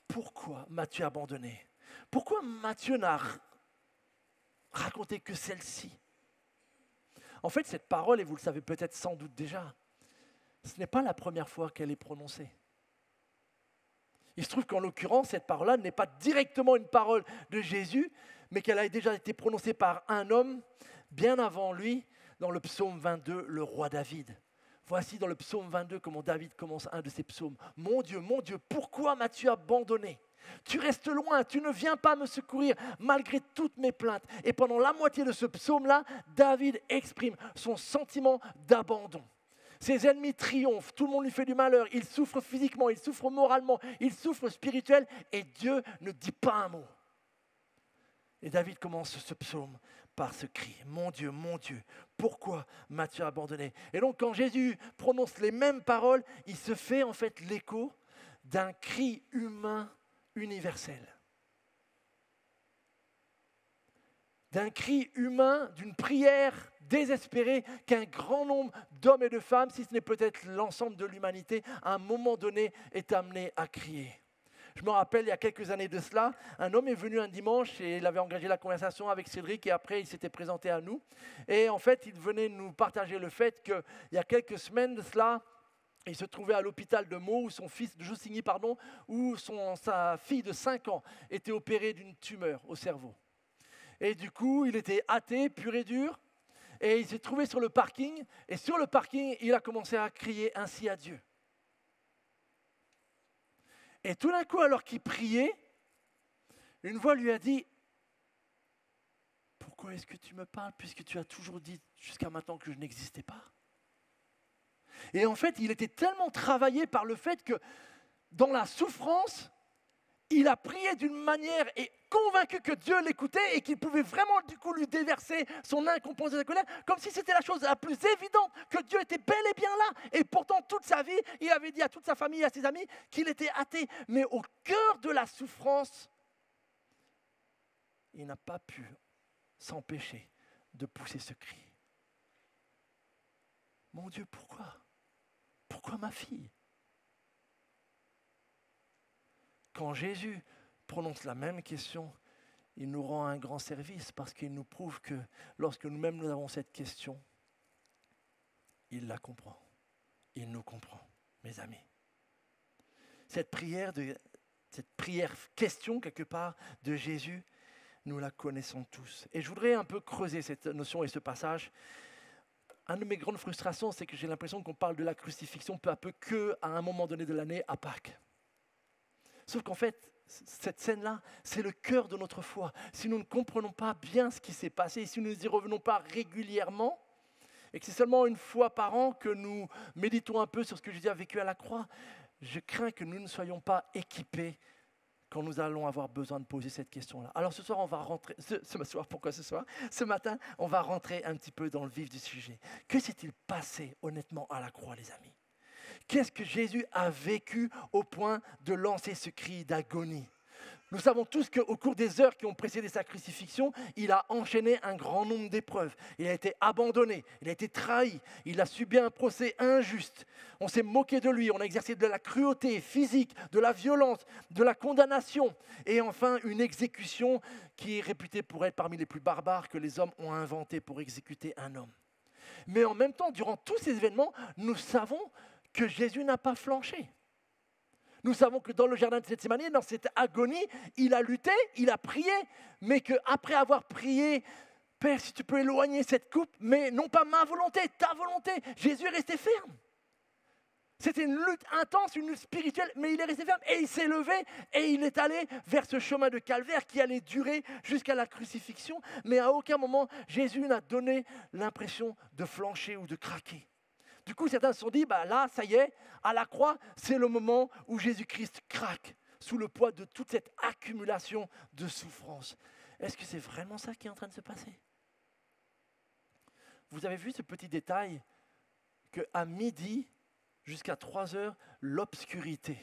pourquoi m'as-tu abandonné ?» Pourquoi Matthieu n'a raconté que celle-ci ? En fait, cette parole, et vous le savez peut-être sans doute déjà, ce n'est pas la première fois qu'elle est prononcée. Il se trouve qu'en l'occurrence, cette parole-là n'est pas directement une parole de Jésus, mais qu'elle a déjà été prononcée par un homme bien avant lui, dans le psaume 22, le roi David. Voici dans le psaume 22 comment David commence un de ses psaumes. « Mon Dieu, pourquoi m'as-tu abandonné ? Tu restes loin, tu ne viens pas me secourir malgré toutes mes plaintes. » Et pendant la moitié de ce psaume-là, David exprime son sentiment d'abandon. Ses ennemis triomphent, tout le monde lui fait du malheur, il souffre physiquement, il souffre moralement, il souffre spirituel et Dieu ne dit pas un mot. Et David commence ce psaume par ce cri, « Mon Dieu, pourquoi m'as-tu abandonné ?» Et donc quand Jésus prononce les mêmes paroles, il se fait en fait l'écho d'un cri humain universel. D'un cri humain, d'une prière désespérée qu'un grand nombre d'hommes et de femmes, si ce n'est peut-être l'ensemble de l'humanité, à un moment donné est amené à crier. Je me rappelle, il y a quelques années de cela, un homme est venu un dimanche et il avait engagé la conversation avec Cédric et après il s'était présenté à nous. Et en fait, il venait nous partager le fait qu'il y a quelques semaines de cela, il se trouvait à l'hôpital de Meaux, de Joussigny, où sa fille de 5 ans était opérée d'une tumeur au cerveau. Et du coup, il était athée, pur et dur, et il s'est trouvé sur le parking, et sur le parking, il a commencé à crier ainsi à Dieu. Et tout d'un coup, alors qu'il priait, une voix lui a dit, « Pourquoi est-ce que tu me parles puisque tu as toujours dit jusqu'à maintenant que je n'existais pas ?» Et en fait, il était tellement travaillé par le fait que dans la souffrance, il a prié d'une manière et convaincu que Dieu l'écoutait et qu'il pouvait vraiment du coup lui déverser son incompréhension et sa colère, comme si c'était la chose la plus évidente, que Dieu était bel et bien là. Et pourtant, toute sa vie, il avait dit à toute sa famille et à ses amis qu'il était athée. Mais au cœur de la souffrance, il n'a pas pu s'empêcher de pousser ce cri. Mon Dieu, pourquoi ? Pourquoi ma fille ? Quand Jésus prononce la même question, il nous rend un grand service parce qu'il nous prouve que lorsque nous-mêmes nous avons cette question, il la comprend. Il nous comprend, mes amis. Cette prière question quelque part de Jésus, nous la connaissons tous. Et je voudrais un peu creuser cette notion et ce passage. Un de mes grandes frustrations, c'est que j'ai l'impression qu'on parle de la crucifixion peu à peu qu'à un moment donné de l'année, à Pâques. Sauf qu'en fait, cette scène-là, c'est le cœur de notre foi. Si nous ne comprenons pas bien ce qui s'est passé, si nous n'y revenons pas régulièrement, et que c'est seulement une fois par an que nous méditons un peu sur ce que Jésus a vécu à la croix, je crains que nous ne soyons pas équipés quand nous allons avoir besoin de poser cette question-là. Alors ce soir, on va rentrer, ce matin, on va rentrer un petit peu dans le vif du sujet. Que s'est-il passé honnêtement à la croix, les amis ? Qu'est-ce que Jésus a vécu au point de lancer ce cri d'agonie ? Nous savons tous qu'au cours des heures qui ont précédé sa crucifixion, il a enchaîné un grand nombre d'épreuves. Il a été abandonné, il a été trahi, il a subi un procès injuste. On s'est moqué de lui, on a exercé de la cruauté physique, de la violence, de la condamnation. Et enfin, une exécution qui est réputée pour être parmi les plus barbares que les hommes ont inventées pour exécuter un homme. Mais en même temps, durant tous ces événements, nous savons que Jésus n'a pas flanché. Nous savons que dans le jardin de Gethsémani, dans cette agonie, il a lutté, il a prié, mais qu'après avoir prié, « Père, si tu peux éloigner cette coupe, mais non pas ma volonté, ta volonté », Jésus est resté ferme. C'était une lutte intense, une lutte spirituelle, mais il est resté ferme et il s'est levé et il est allé vers ce chemin de calvaire qui allait durer jusqu'à la crucifixion, mais à aucun moment, Jésus n'a donné l'impression de flancher ou de craquer. Du coup, certains se sont dit, là, ça y est, à la croix, c'est le moment où Jésus-Christ craque sous le poids de toute cette accumulation de souffrance. Est-ce que c'est vraiment ça qui est en train de se passer ? Vous avez vu ce petit détail qu'à midi jusqu'à 3 heures, l'obscurité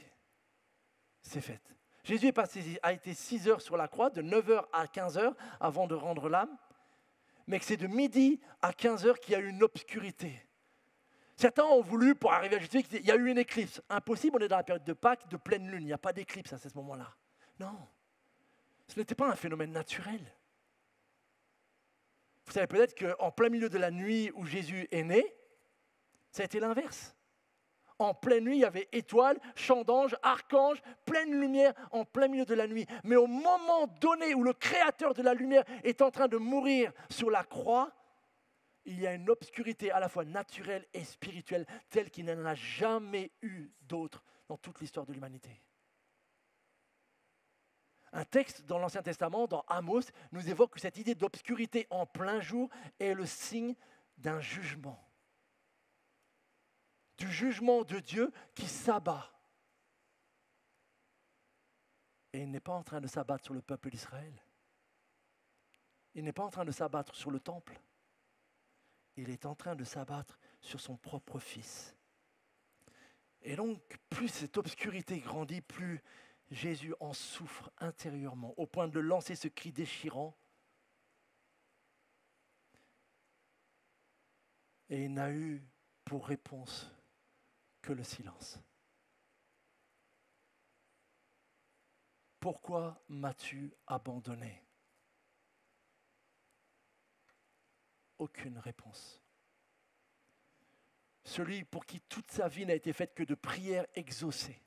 s'est faite. Jésus a été 6 heures sur la croix, de 9 heures à 15 heures avant de rendre l'âme, mais que c'est de midi à 15 heures qu'il y a eu une obscurité. Certains ont voulu, pour arriver à Jésus, il y a eu une éclipse. Impossible, on est dans la période de Pâques, de pleine lune. Il n'y a pas d'éclipse à ce moment-là. Non, ce n'était pas un phénomène naturel. Vous savez peut-être qu'en plein milieu de la nuit où Jésus est né, ça a été l'inverse. En pleine nuit, il y avait étoiles, chants d'anges, archanges, pleine lumière en plein milieu de la nuit. Mais au moment donné où le Créateur de la lumière est en train de mourir sur la croix, il y a une obscurité à la fois naturelle et spirituelle telle qu'il n'en a jamais eu d'autre dans toute l'histoire de l'humanité. Un texte dans l'Ancien Testament, dans Amos, nous évoque que cette idée d'obscurité en plein jour est le signe d'un jugement. Du jugement de Dieu qui s'abat. Et il n'est pas en train de s'abattre sur le peuple d'Israël. Il n'est pas en train de s'abattre sur le temple. Il est en train de s'abattre sur son propre fils. Et donc, plus cette obscurité grandit, plus Jésus en souffre intérieurement, au point de lancer ce cri déchirant. Et il n'a eu pour réponse que le silence. Pourquoi m'as-tu abandonné ? Aucune réponse. Celui pour qui toute sa vie n'a été faite que de prières exaucées.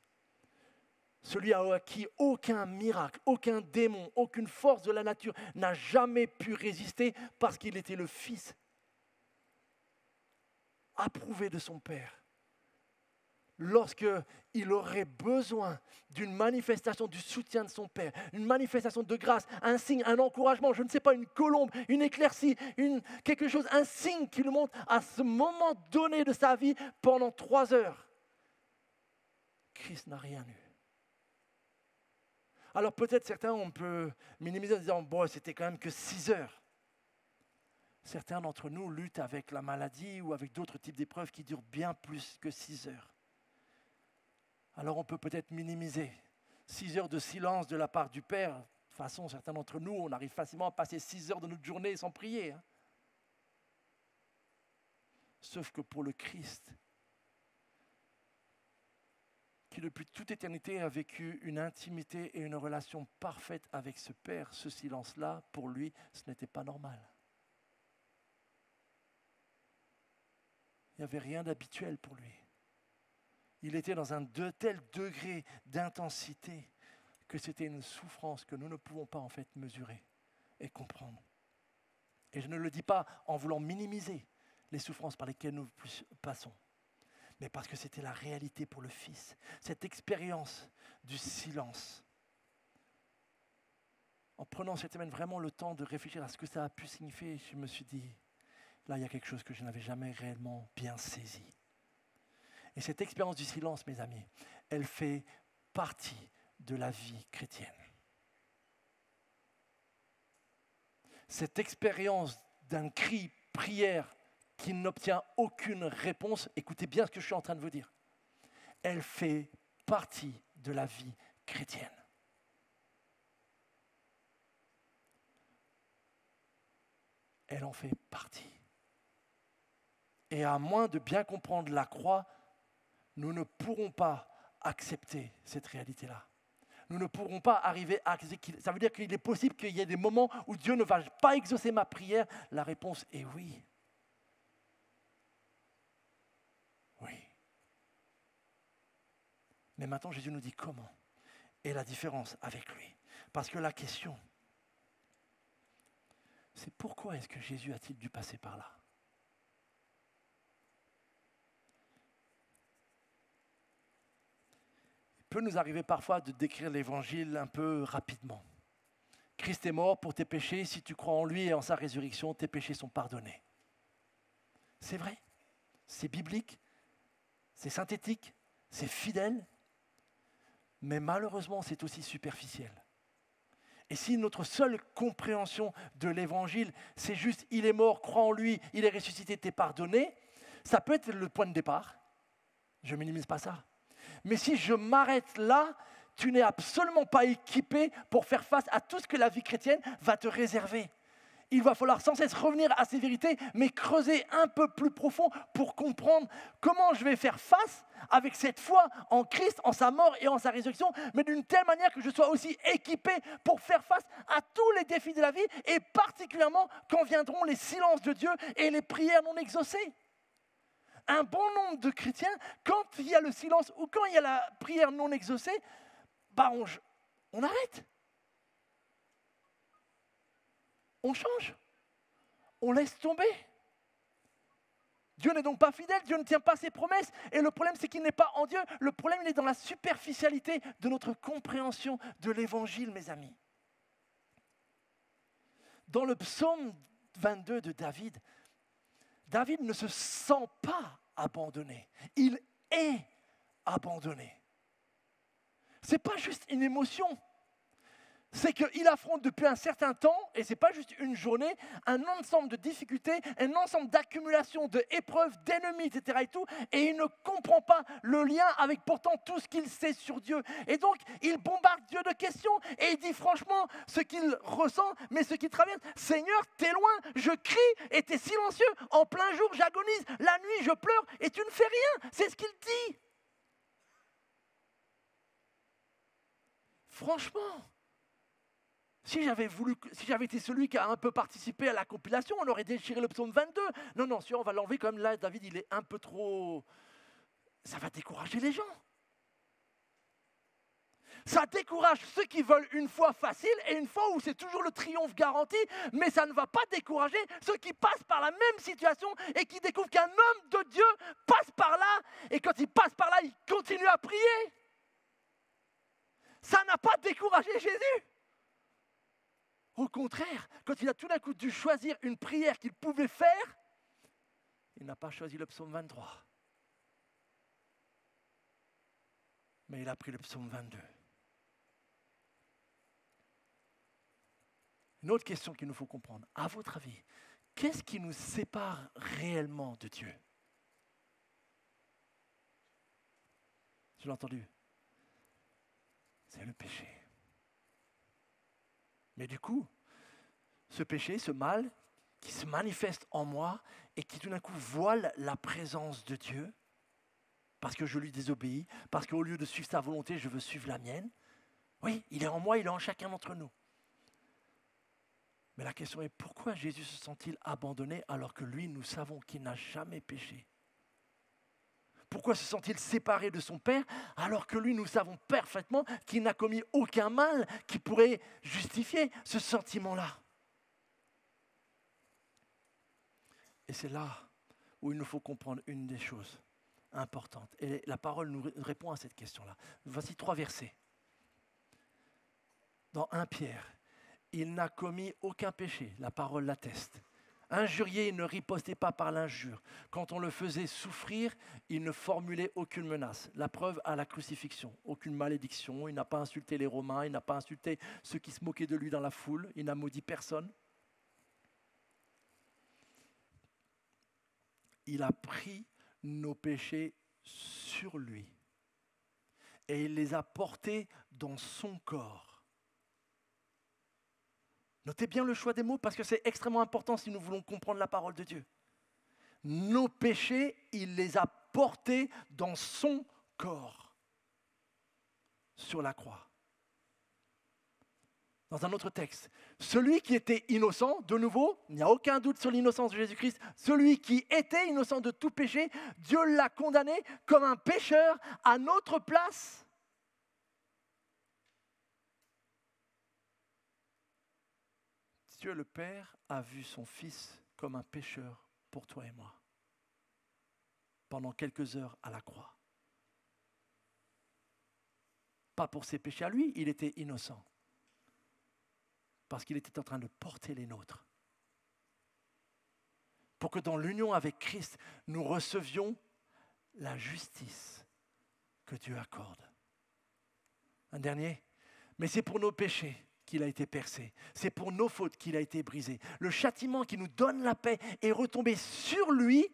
Celui à qui aucun miracle, aucun démon, aucune force de la nature n'a jamais pu résister parce qu'il était le Fils approuvé de son Père. lorsqu'il aurait besoin d'une manifestation du soutien de son Père, une manifestation de grâce, un signe, un encouragement, je ne sais pas, une colombe, une éclaircie, quelque chose, un signe qui lui montre à ce moment donné de sa vie pendant 3 heures. Christ n'a rien eu. Alors peut-être certains, on peut minimiser en disant, bon, c'était quand même que 6 heures. Certains d'entre nous luttent avec la maladie ou avec d'autres types d'épreuves qui durent bien plus que 6 heures. Alors on peut peut-être minimiser 6 heures de silence de la part du Père. De toute façon, certains d'entre nous, on arrive facilement à passer 6 heures de notre journée sans prier. Hein. Sauf que pour le Christ, qui depuis toute éternité a vécu une intimité et une relation parfaite avec ce Père, ce silence-là, pour lui, ce n'était pas normal. Il n'y avait rien d'habituel pour lui. Il était dans un tel degré d'intensité que c'était une souffrance que nous ne pouvons pas en fait mesurer et comprendre. Et je ne le dis pas en voulant minimiser les souffrances par lesquelles nous passons, mais parce que c'était la réalité pour le Fils. Cette expérience du silence. En prenant cette semaine vraiment le temps de réfléchir à ce que ça a pu signifier, je me suis dit, là, il y a quelque chose que je n'avais jamais réellement bien saisi. Et cette expérience du silence, mes amis, elle fait partie de la vie chrétienne. Cette expérience d'un cri, prière, qui n'obtient aucune réponse, écoutez bien ce que je suis en train de vous dire, elle fait partie de la vie chrétienne. Elle en fait partie. Et à moins de bien comprendre la croix, nous ne pourrons pas accepter cette réalité-là. Nous ne pourrons pas arriver à accepter. Ça veut dire qu'il est possible qu'il y ait des moments où Dieu ne va pas exaucer ma prière. La réponse est oui. Oui. Mais maintenant, Jésus nous dit comment est la différence avec lui. Parce que la question, c'est pourquoi est-ce que Jésus a-t-il dû passer par là ? Il peut nous arriver parfois de décrire l'évangile un peu rapidement. Christ est mort pour tes péchés, si tu crois en lui et en sa résurrection, tes péchés sont pardonnés. C'est vrai, c'est biblique, c'est synthétique, c'est fidèle, mais malheureusement c'est aussi superficiel. Et si notre seule compréhension de l'évangile, c'est juste il est mort, crois en lui, il est ressuscité, t'es pardonné, ça peut être le point de départ. Je ne minimise pas ça. Mais si je m'arrête là, tu n'es absolument pas équipé pour faire face à tout ce que la vie chrétienne va te réserver. Il va falloir sans cesse revenir à ces vérités, mais creuser un peu plus profond pour comprendre comment je vais faire face avec cette foi en Christ, en sa mort et en sa résurrection, mais d'une telle manière que je sois aussi équipé pour faire face à tous les défis de la vie, et particulièrement quand viendront les silences de Dieu et les prières non exaucées. Un bon nombre de chrétiens, quand il y a le silence ou quand il y a la prière non exaucée, on arrête. On change. On laisse tomber. Dieu n'est donc pas fidèle, Dieu ne tient pas ses promesses. Et le problème, c'est qu'il n'est pas en Dieu. Le problème, il est dans la superficialité de notre compréhension de l'évangile, mes amis. Dans le psaume 22 de David, David ne se sent pas abandonné. Il est abandonné. Ce n'est pas juste une émotion. C'est qu'il affronte depuis un certain temps, et ce n'est pas juste une journée, un ensemble de difficultés, un ensemble d'accumulations, d'épreuves, d'ennemis, etc. Et il ne comprend pas le lien avec pourtant tout ce qu'il sait sur Dieu. Et donc, il bombarde Dieu de questions, et il dit franchement ce qu'il ressent, mais ce qu'il traverse. Seigneur, t'es loin, je crie, et t'es silencieux. En plein jour, j'agonise. La nuit, je pleure, et tu ne fais rien. C'est ce qu'il dit. Franchement. Si j'avais été celui qui a un peu participé à la compilation, on aurait déchiré le psaume 22. Non, si on va l'enlever quand même. Là, David, il est un peu trop... Ça va décourager les gens. Ça décourage ceux qui veulent une foi facile et une foi où c'est toujours le triomphe garanti, mais ça ne va pas décourager ceux qui passent par la même situation et qui découvrent qu'un homme de Dieu passe par là, et quand il passe par là, il coup dû choisir une prière qu'il pouvait faire, il n'a pas choisi le psaume 23. Mais il a pris le psaume 22. Une autre question qu'il nous faut comprendre. À votre avis, qu'est-ce qui nous sépare réellement de Dieu? Tu l'as entendu? C'est le péché. Mais du coup, ce péché, ce mal qui se manifeste en moi et qui tout d'un coup voile la présence de Dieu, parce que je lui désobéis, parce qu'au lieu de suivre sa volonté, je veux suivre la mienne. Oui, il est en moi, il est en chacun d'entre nous. Mais la question est, pourquoi Jésus se sent-il abandonné alors que lui, nous savons qu'il n'a jamais péché? Pourquoi se sent-il séparé de son Père alors que lui, nous savons parfaitement qu'il n'a commis aucun mal qui pourrait justifier ce sentiment-là? Et c'est là où il nous faut comprendre une des choses importantes. Et la parole nous répond à cette question-là. Voici 3 versets. Dans 1 Pierre, il n'a commis aucun péché, la parole l'atteste. Injurié, il ne ripostait pas par l'injure. Quand on le faisait souffrir, il ne formulait aucune menace. La preuve à la crucifixion, aucune malédiction. Il n'a pas insulté les Romains, il n'a pas insulté ceux qui se moquaient de lui dans la foule. Il n'a maudit personne. Il a pris nos péchés sur lui et il les a portés dans son corps. Notez bien le choix des mots parce que c'est extrêmement important si nous voulons comprendre la parole de Dieu. Nos péchés, il les a portés dans son corps, sur la croix. Dans un autre texte, celui qui était innocent, de nouveau, il n'y a aucun doute sur l'innocence de Jésus-Christ, celui qui était innocent de tout péché, Dieu l'a condamné comme un pécheur à notre place. Dieu le Père a vu son Fils comme un pécheur pour toi et moi, pendant quelques heures à la croix. Pas pour ses péchés à lui, il était innocent, parce qu'il était en train de porter les nôtres. Pour que dans l'union avec Christ, nous recevions la justice que Dieu accorde. Un dernier, mais c'est pour nos péchés qu'il a été percé. C'est pour nos fautes qu'il a été brisé. Le châtiment qui nous donne la paix est retombé sur lui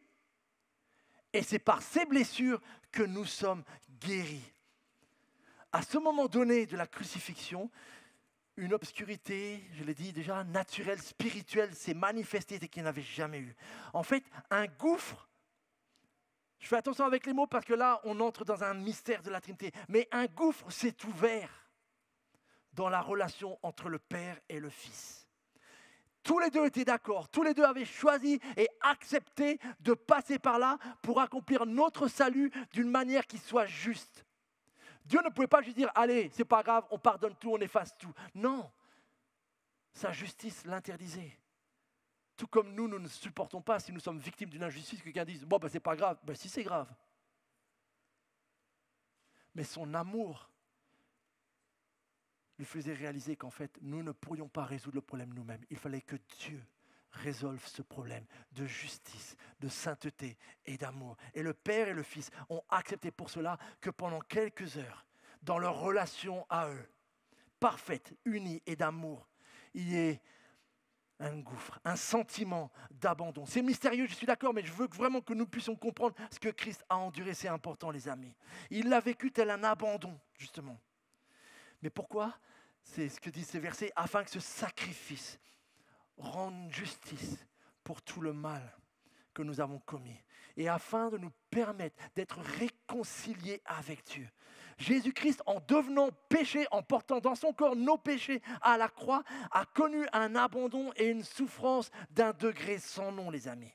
et c'est par ses blessures que nous sommes guéris. À ce moment donné de la crucifixion, une obscurité, je l'ai dit déjà, naturelle, spirituelle, s'est manifestée et qu'il n'avait jamais eu. En fait, un gouffre, je fais attention avec les mots parce que là, on entre dans un mystère de la Trinité, mais un gouffre s'est ouvert dans la relation entre le Père et le Fils. Tous les deux étaient d'accord, tous les deux avaient choisi et accepté de passer par là pour accomplir notre salut d'une manière qui soit juste. Dieu ne pouvait pas juste dire, allez, c'est pas grave, on pardonne tout, on efface tout. Non, sa justice l'interdisait. Tout comme nous ne supportons pas si nous sommes victimes d'une injustice, que quelqu'un dise, bon, c'est pas grave. Si, c'est grave. Mais son amour lui faisait réaliser qu'en fait, nous ne pourrions pas résoudre le problème nous-mêmes. Il fallait que Dieu résolve ce problème de justice, de sainteté et d'amour. Et le Père et le Fils ont accepté pour cela que pendant quelques heures, dans leur relation à eux, parfaite, unie et d'amour, il y ait un gouffre, un sentiment d'abandon. C'est mystérieux, je suis d'accord, mais je veux vraiment que nous puissions comprendre ce que Christ a enduré. C'est important, les amis. Il l'a vécu tel un abandon, justement. Mais pourquoi? C'est ce que disent ces versets, afin que ce sacrifice rende justice pour tout le mal que nous avons commis et afin de nous permettre d'être réconciliés avec Dieu. Jésus-Christ, en devenant péché, en portant dans son corps nos péchés à la croix, a connu un abandon et une souffrance d'un degré sans nom, les amis.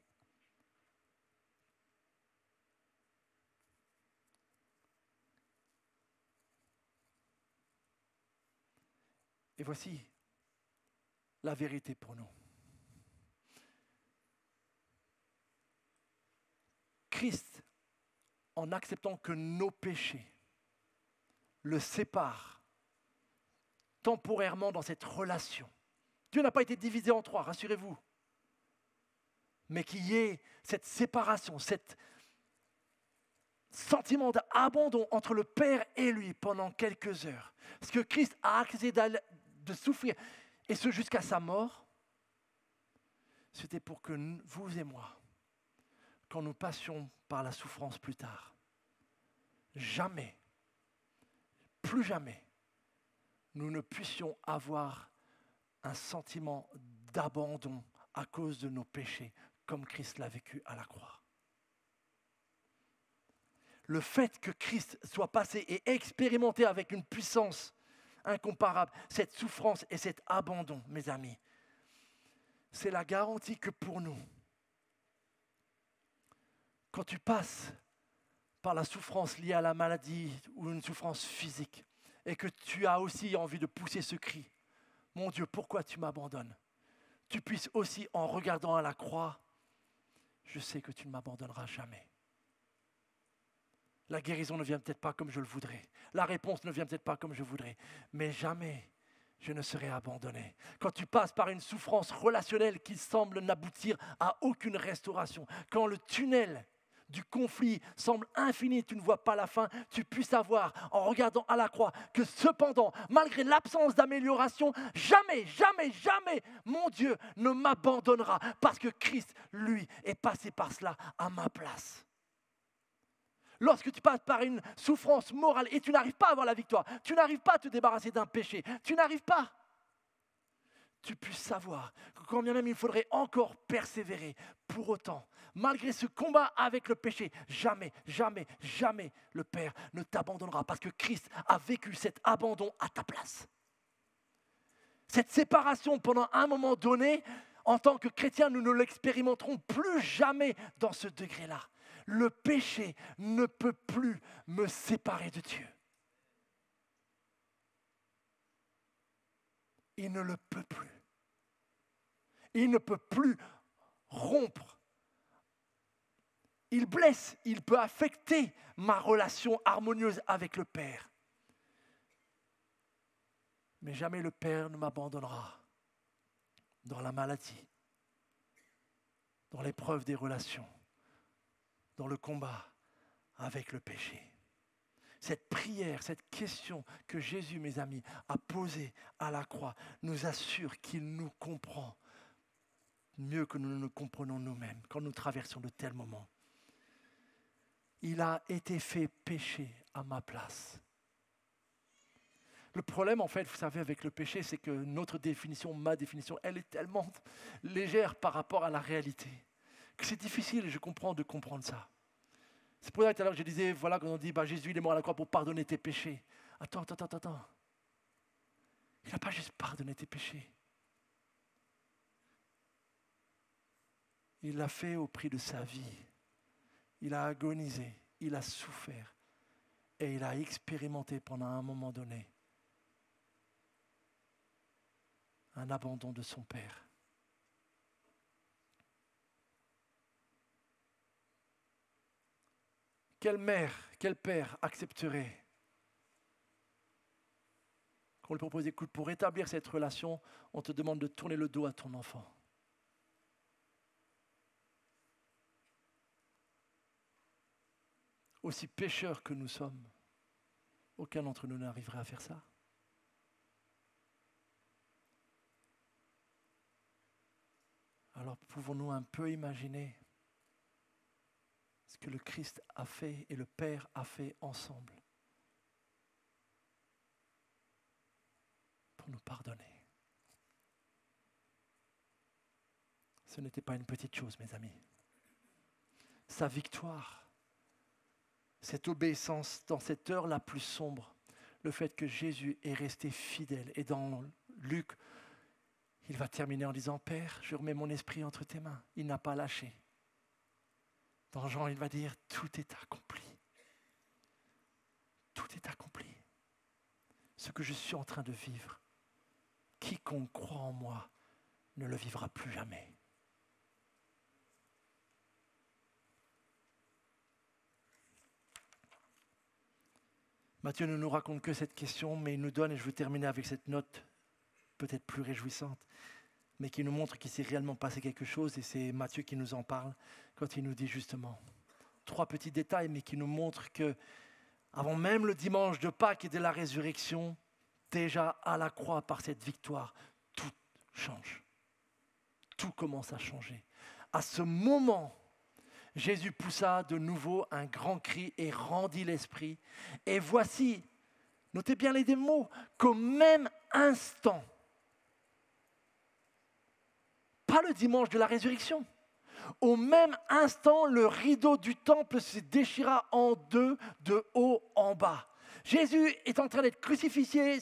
Et voici la vérité pour nous. Christ, en acceptant que nos péchés le séparent temporairement dans cette relation, Dieu n'a pas été divisé en trois, rassurez-vous. Mais qu'il y ait cette séparation, cet sentiment d'abandon entre le Père et lui pendant quelques heures. Parce que Christ a accepté de souffrir, et ce jusqu'à sa mort, c'était pour que vous et moi, quand nous passions par la souffrance plus tard, jamais, plus jamais, nous ne puissions avoir un sentiment d'abandon à cause de nos péchés, comme Christ l'a vécu à la croix. Le fait que Christ soit passé et expérimenté avec une puissance incomparable, cette souffrance et cet abandon, mes amis, c'est la garantie que pour nous, quand tu passes par la souffrance liée à la maladie ou une souffrance physique, et que tu as aussi envie de pousser ce cri, « Mon Dieu, pourquoi tu m'abandonnes ?» Tu puisses aussi, en regardant à la croix, je sais que tu ne m'abandonneras jamais. La guérison ne vient peut-être pas comme je le voudrais. La réponse ne vient peut-être pas comme je voudrais. Mais jamais je ne serai abandonné. Quand tu passes par une souffrance relationnelle qui semble n'aboutir à aucune restauration, quand le tunnel du conflit semble infini, tu ne vois pas la fin, tu puisses savoir, en regardant à la croix, que cependant, malgré l'absence d'amélioration, jamais, jamais, jamais, mon Dieu ne m'abandonnera, parce que Christ, lui, est passé par cela à ma place. Lorsque tu passes par une souffrance morale et tu n'arrives pas à avoir la victoire, tu n'arrives pas à te débarrasser d'un péché, tu n'arrives pas, tu puisses savoir que quand bien même il faudrait encore persévérer, pour autant, malgré ce combat avec le péché, jamais, jamais, jamais le Père ne t'abandonnera parce que Christ a vécu cet abandon à ta place. Cette séparation pendant un moment donné, en tant que chrétiens, nous ne l'expérimenterons plus jamais dans ce degré-là. Le péché ne peut plus me séparer de Dieu. Il ne le peut plus. Il ne peut plus rompre. Il blesse, il peut affecter ma relation harmonieuse avec le Père. Mais jamais le Père ne m'abandonnera dans la maladie, dans l'épreuve des relations, dans le combat avec le péché. Cette prière, cette question que Jésus, mes amis, a posée à la croix, nous assure qu'il nous comprend mieux que nous ne nous comprenons nous-mêmes quand nous traversons de tels moments. Il a été fait péché à ma place. Le problème, en fait, vous savez, avec le péché, c'est que notre définition, ma définition, elle est tellement légère par rapport à la réalité que c'est difficile, je comprends, de comprendre ça. C'est pour ça que tout à l'heure je disais, voilà, quand on dit, Jésus, il est mort à la croix pour pardonner tes péchés. Attends. Il n'a pas juste pardonné tes péchés. Il l'a fait au prix de sa vie. Il a agonisé, il a souffert et il a expérimenté pendant un moment donné un abandon de son Père. Quelle mère, quel père accepterait qu'on lui propose, écoute, pour rétablir cette relation, on te demande de tourner le dos à ton enfant. Aussi pécheurs que nous sommes, aucun d'entre nous n'arriverait à faire ça. Alors pouvons-nous un peu imaginer ce que le Christ a fait et le Père a fait ensemble pour nous pardonner. Ce n'était pas une petite chose, mes amis. Sa victoire, cette obéissance dans cette heure la plus sombre, le fait que Jésus est resté fidèle. Et dans Luc, il va terminer en disant, Père, je remets mon esprit entre tes mains. Il n'a pas lâché. Dans Jean, il va dire, tout est accompli. Tout est accompli. Ce que je suis en train de vivre, quiconque croit en moi ne le vivra plus jamais. Matthieu ne nous raconte que cette question, mais il nous donne, et je veux terminer avec cette note peut-être plus réjouissante, mais qui nous montre qu'il s'est réellement passé quelque chose, et c'est Matthieu qui nous en parle quand il nous dit justement 3 petits détails, mais qui nous montrent que avant même le dimanche de Pâques et de la résurrection, déjà à la croix, par cette victoire, tout change. Tout commence à changer. À ce moment, Jésus poussa de nouveau un grand cri et rendit l'esprit. Et voici, notez bien les deux mots, qu'au même instant, pas le dimanche de la résurrection, au même instant, le rideau du temple se déchira en deux, de haut en bas. Jésus est en train d'être crucifié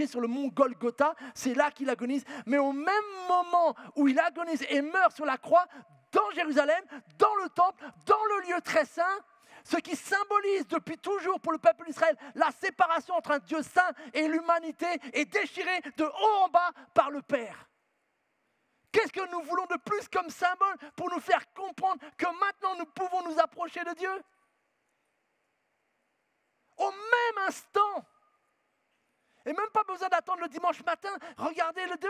sur le mont Golgotha, c'est là qu'il agonise, mais au même moment où il agonise et meurt sur la croix, dans Jérusalem, dans le temple, dans le lieu très saint, ce qui symbolise depuis toujours pour le peuple d'Israël la séparation entre un Dieu saint et l'humanité est déchirée de haut en bas par le Père. Qu'est-ce que nous voulons de plus comme symbole pour nous faire comprendre que maintenant nous pouvons nous approcher de Dieu? Au même instant, et même pas besoin d'attendre le dimanche matin, regardez le 2,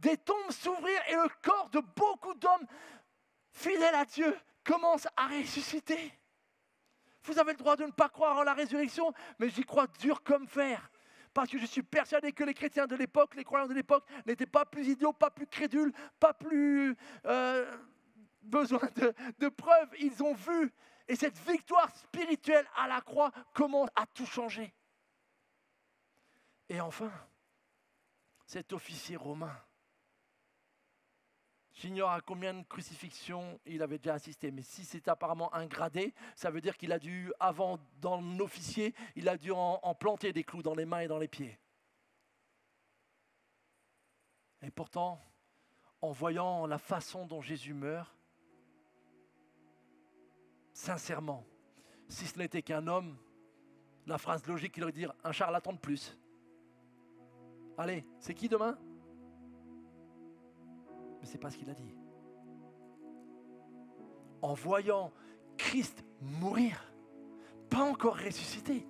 des tombes s'ouvrir et le corps de beaucoup d'hommes fidèles à Dieu commence à ressusciter. Vous avez le droit de ne pas croire en la résurrection, mais j'y crois dur comme fer. Parce que je suis persuadé que les chrétiens de l'époque, les croyants de l'époque, n'étaient pas plus idiots, pas plus crédules, pas plus besoin de preuves. Ils ont vu. Et cette victoire spirituelle à la croix commence à tout changer. Et enfin, cet officier romain, j'ignore à combien de crucifixions il avait déjà assisté, mais si c'est apparemment un gradé, ça veut dire qu'il a dû, avant dans l'officier, il a dû en planter des clous dans les mains et dans les pieds. Et pourtant, en voyant la façon dont Jésus meurt, sincèrement, si ce n'était qu'un homme, la phrase logique, il aurait dit un charlatan de plus. Allez, c'est qui demain? Mais ce n'est pas ce qu'il a dit. En voyant Christ mourir, pas encore ressuscité,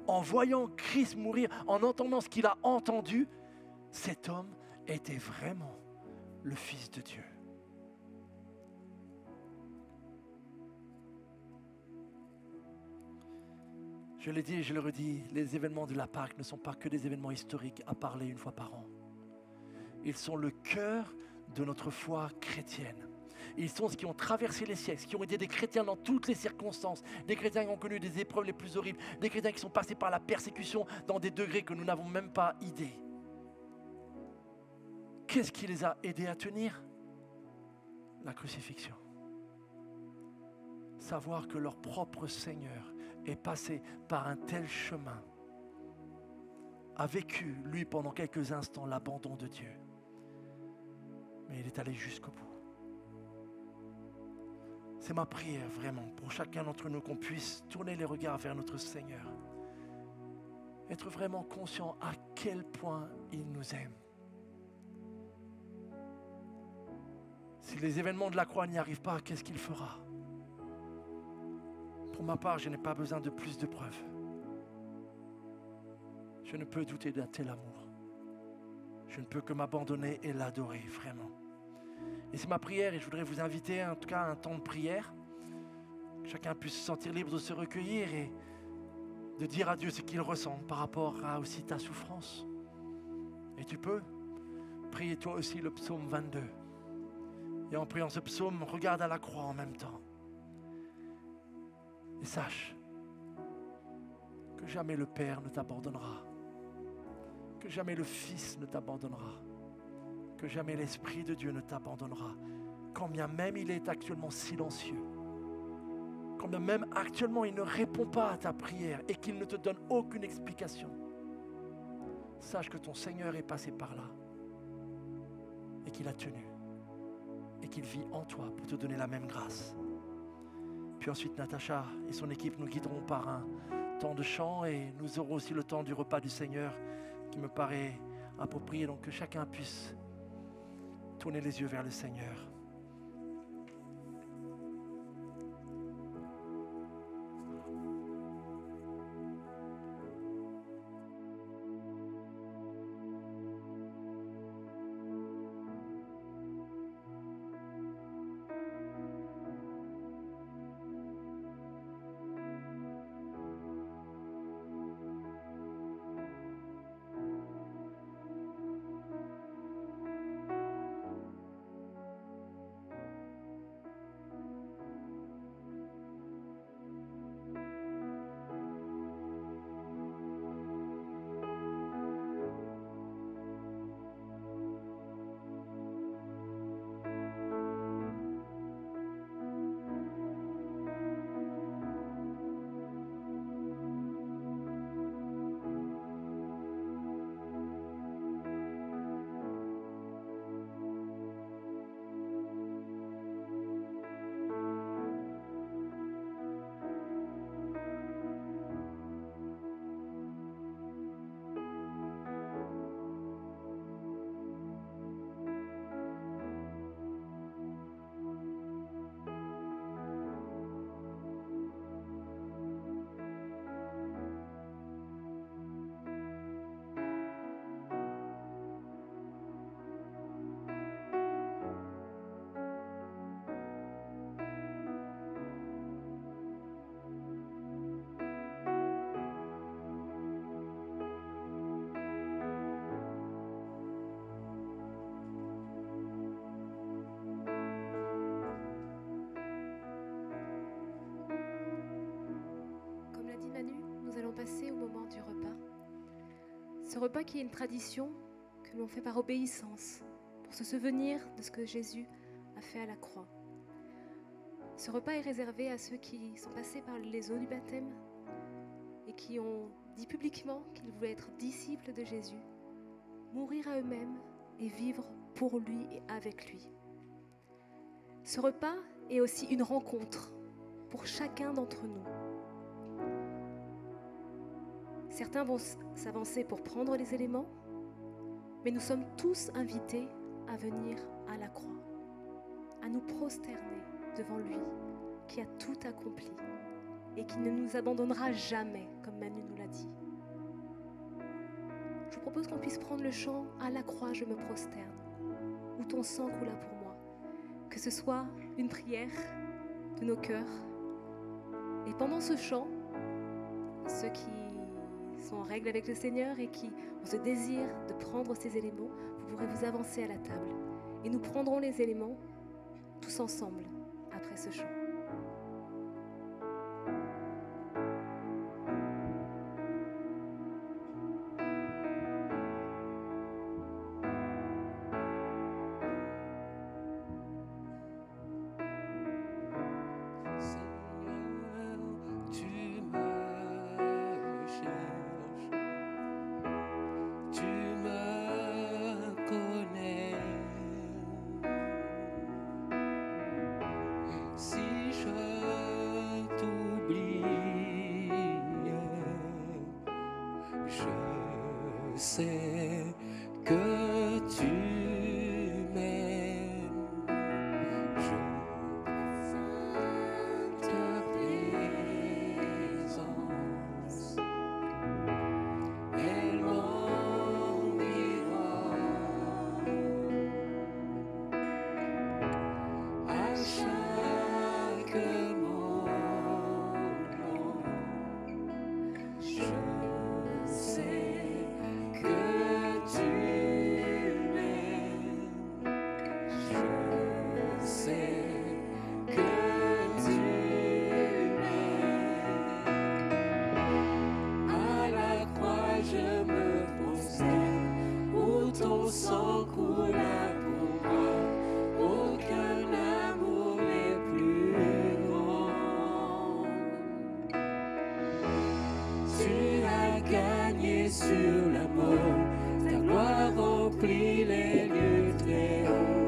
en voyant Christ mourir, en entendant ce qu'il a entendu, cet homme était vraiment le Fils de Dieu. Je l'ai dit et je le redis, les événements de la Pâque ne sont pas que des événements historiques à parler une fois par an. Ils sont le cœur de notre foi chrétienne. Ils sont ceux qui ont traversé les siècles, qui ont été des chrétiens dans toutes les circonstances, des chrétiens qui ont connu des épreuves les plus horribles, des chrétiens qui sont passés par la persécution dans des degrés que nous n'avons même pas idée. Qu'est-ce qui les a aidés à tenir? La crucifixion. Savoir que leur propre Seigneur est passé par un tel chemin, a vécu, lui, pendant quelques instants, l'abandon de Dieu. Mais il est allé jusqu'au bout. C'est ma prière, vraiment, pour chacun d'entre nous, qu'on puisse tourner les regards vers notre Seigneur. Être vraiment conscient à quel point il nous aime. Si les événements de la croix n'y arrivent pas, qu'est-ce qu'il fera? Pour ma part, je n'ai pas besoin de plus de preuves. Je ne peux douter d'un tel amour. Je ne peux que m'abandonner et l'adorer, vraiment. Et c'est ma prière, et je voudrais vous inviter en tout cas à un temps de prière. Que chacun puisse se sentir libre de se recueillir et de dire à Dieu ce qu'il ressent par rapport à aussi ta souffrance. Et tu peux prier toi aussi le psaume 22. Et en priant ce psaume, regarde à la croix en même temps. Et sache que jamais le Père ne t'abandonnera, que jamais le Fils ne t'abandonnera, que jamais l'Esprit de Dieu ne t'abandonnera, quand bien même il est actuellement silencieux, quand bien même actuellement il ne répond pas à ta prière et qu'il ne te donne aucune explication. Sache que ton Seigneur est passé par là et qu'il a tenu et qu'il vit en toi pour te donner la même grâce. Puis ensuite, Natacha et son équipe nous guideront par un temps de chant et nous aurons aussi le temps du repas du Seigneur qui me paraît approprié. Donc que chacun puisse tourner les yeux vers le Seigneur. Ce repas qui est une tradition que l'on fait par obéissance, pour se souvenir de ce que Jésus a fait à la croix. Ce repas est réservé à ceux qui sont passés par les eaux du baptême et qui ont dit publiquement qu'ils voulaient être disciples de Jésus, mourir à eux-mêmes et vivre pour lui et avec lui. Ce repas est aussi une rencontre pour chacun d'entre nous. Certains vont s'avancer pour prendre les éléments, mais nous sommes tous invités à venir à la croix, à nous prosterner devant lui qui a tout accompli et qui ne nous abandonnera jamais, comme Manu nous l'a dit. Je vous propose qu'on puisse prendre le chant « À la croix, je me prosterne » où ton sang coula pour moi, que ce soit une prière de nos cœurs. Et pendant ce chant, ceux qui sont en règle avec le Seigneur et qui ont ce désir de prendre ces éléments, vous pourrez vous avancer à la table. Et nous prendrons les éléments tous ensemble après ce chant. sais que tu m'aimes. Je sens ta présence. Elle m'environne. À chaque moment, je sais que tu m'aimes. Je sais que tu m'aimes. À la croix je me prosterne, où ton sang coula pour moi. Aucun amour n'est plus grand. Tu as gagné sur la mort, ta gloire remplit les lieux très hauts.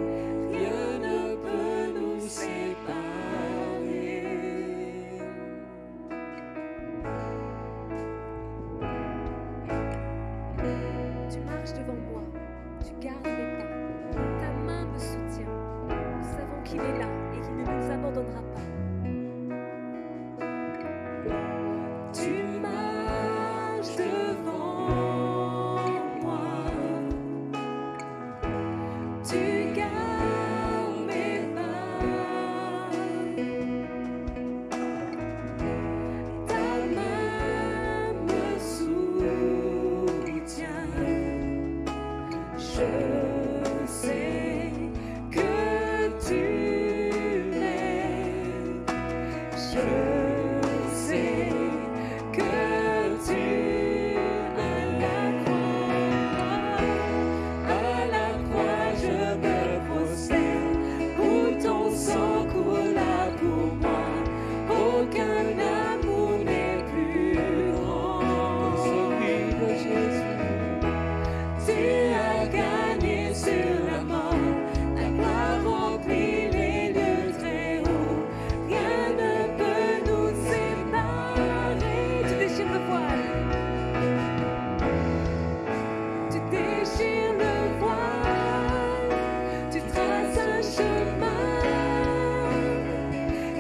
Rien ne peut nous séparer. Tu marches devant moi, tu gardes mes pas, ta main me soutient. Nous savons qu'il est là et qu'il ne nous abandonnera pas. Tu marches devant moi, tu gardes mes pas, ta main me soutient. Je sais que tu m'aimes. Je sais que tu à la croix je me prosterne, où ton sang coula pour moi. Aucun amour n'est plus grand que celui de Jésus. Tu as gagné sur la mort, ta gloire remplit les lieux très hauts. Rien ne peut nous séparer. Tu déchires le voile. Tu déchires le voile. Tu traces un chemin.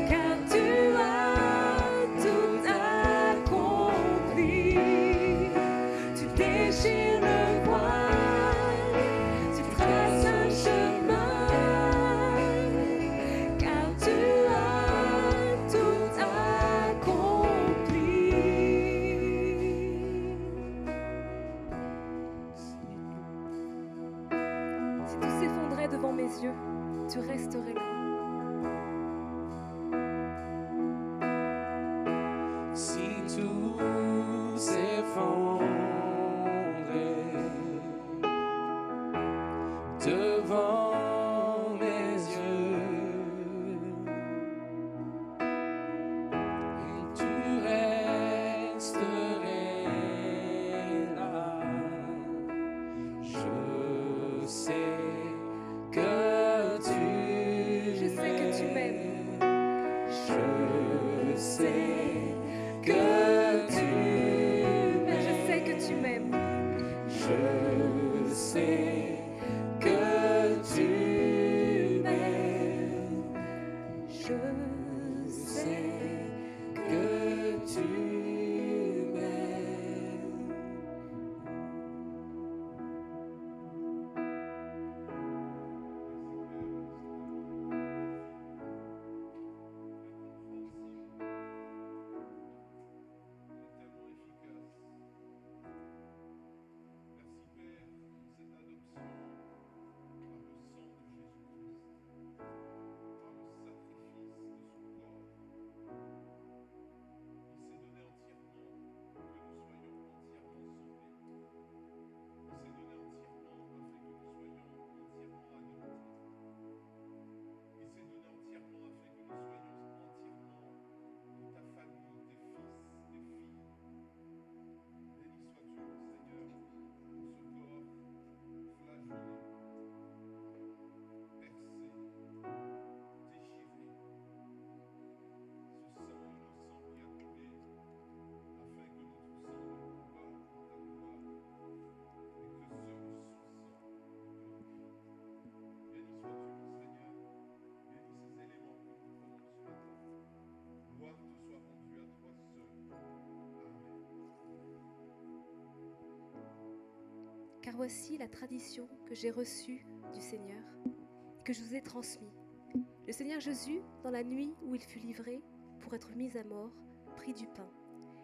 Car tu as tout accompli. Tu déchires le voile. Tu traces un chemin. Car tu as tout accompli. Si tout s'effondrait devant mes yeux, tu resterais là. Si tout s'effondrait car voici la tradition que j'ai reçue du Seigneur, que je vous ai transmise. Le Seigneur Jésus, dans la nuit où il fut livré pour être mis à mort, prit du pain.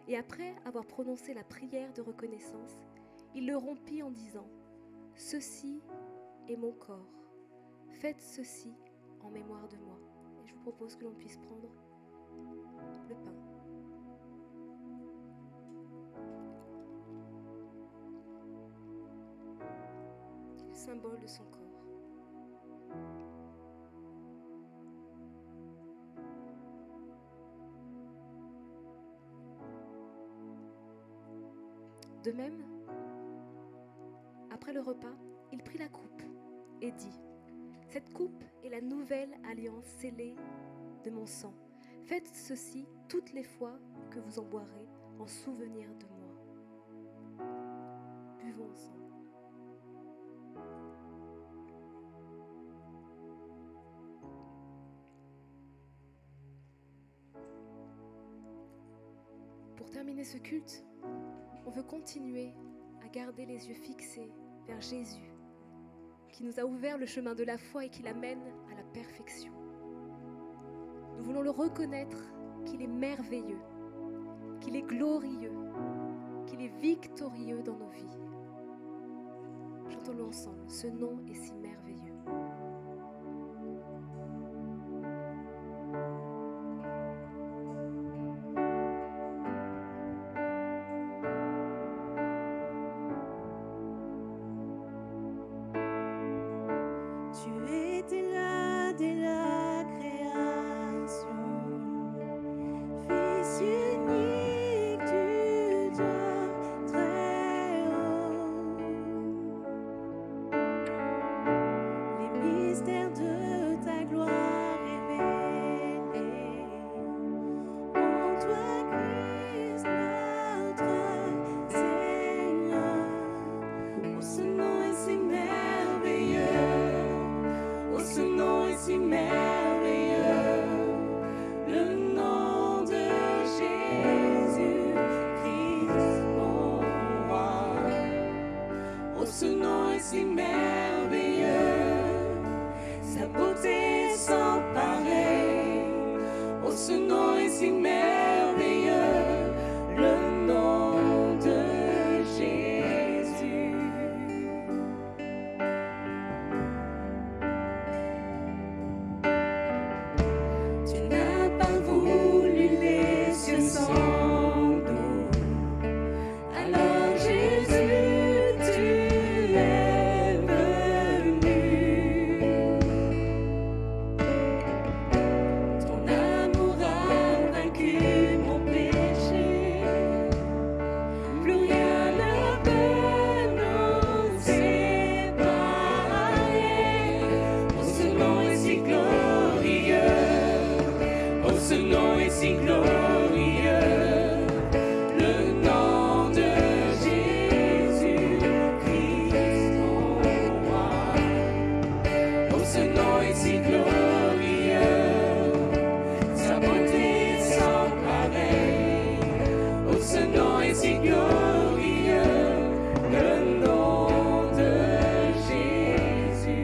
Et après avoir prononcé la prière de reconnaissance, il le rompit en disant « Ceci est mon corps. Faites ceci en mémoire de moi. » Et je vous propose que l'on puisse prendre le pain. Le symbole de son corps. De même, après le repas, il prit la coupe et dit « Cette coupe est la nouvelle alliance scellée de mon sang. Faites ceci toutes les fois que vous en boirez en souvenir de moi. » Buvons ensemble. Pour terminer ce culte, on veut continuer à garder les yeux fixés vers Jésus, qui nous a ouvert le chemin de la foi et qui l'amène à la perfection. Nous voulons le reconnaître qu'il est merveilleux, qu'il est glorieux, qu'il est victorieux dans nos vies. Chantons-le ensemble, ce nom est si merveilleux. Tu étais là dès la création, Fils unique du Dieu très haut. Les mystères de ta gloire révélés en toi, Christ notre Seigneur. Oh, ce nom est si merveilleux. Oh, ce nom est si merveilleux, le nom de Jésus Christ, mon roi. Oh, ce nom est si merveilleux, sa beauté sans pareil. Oh, ce nom est si merveilleux, le nom de Jésus. Tu n'as pas voulu les cieux sans nous. Alors Jésus, tu es venu. Ton amour a vaincu mon péché. Plus rien ne peut nous séparer. Oh, ce nom est si glorieux. Oh, ce nom est si glorieux, le nom de Jésus Christ, mon roi. Oh, ce nom est si glorieux, sa beauté sans pareil. Oh, ce nom est si glorieux, le nom de Jésus.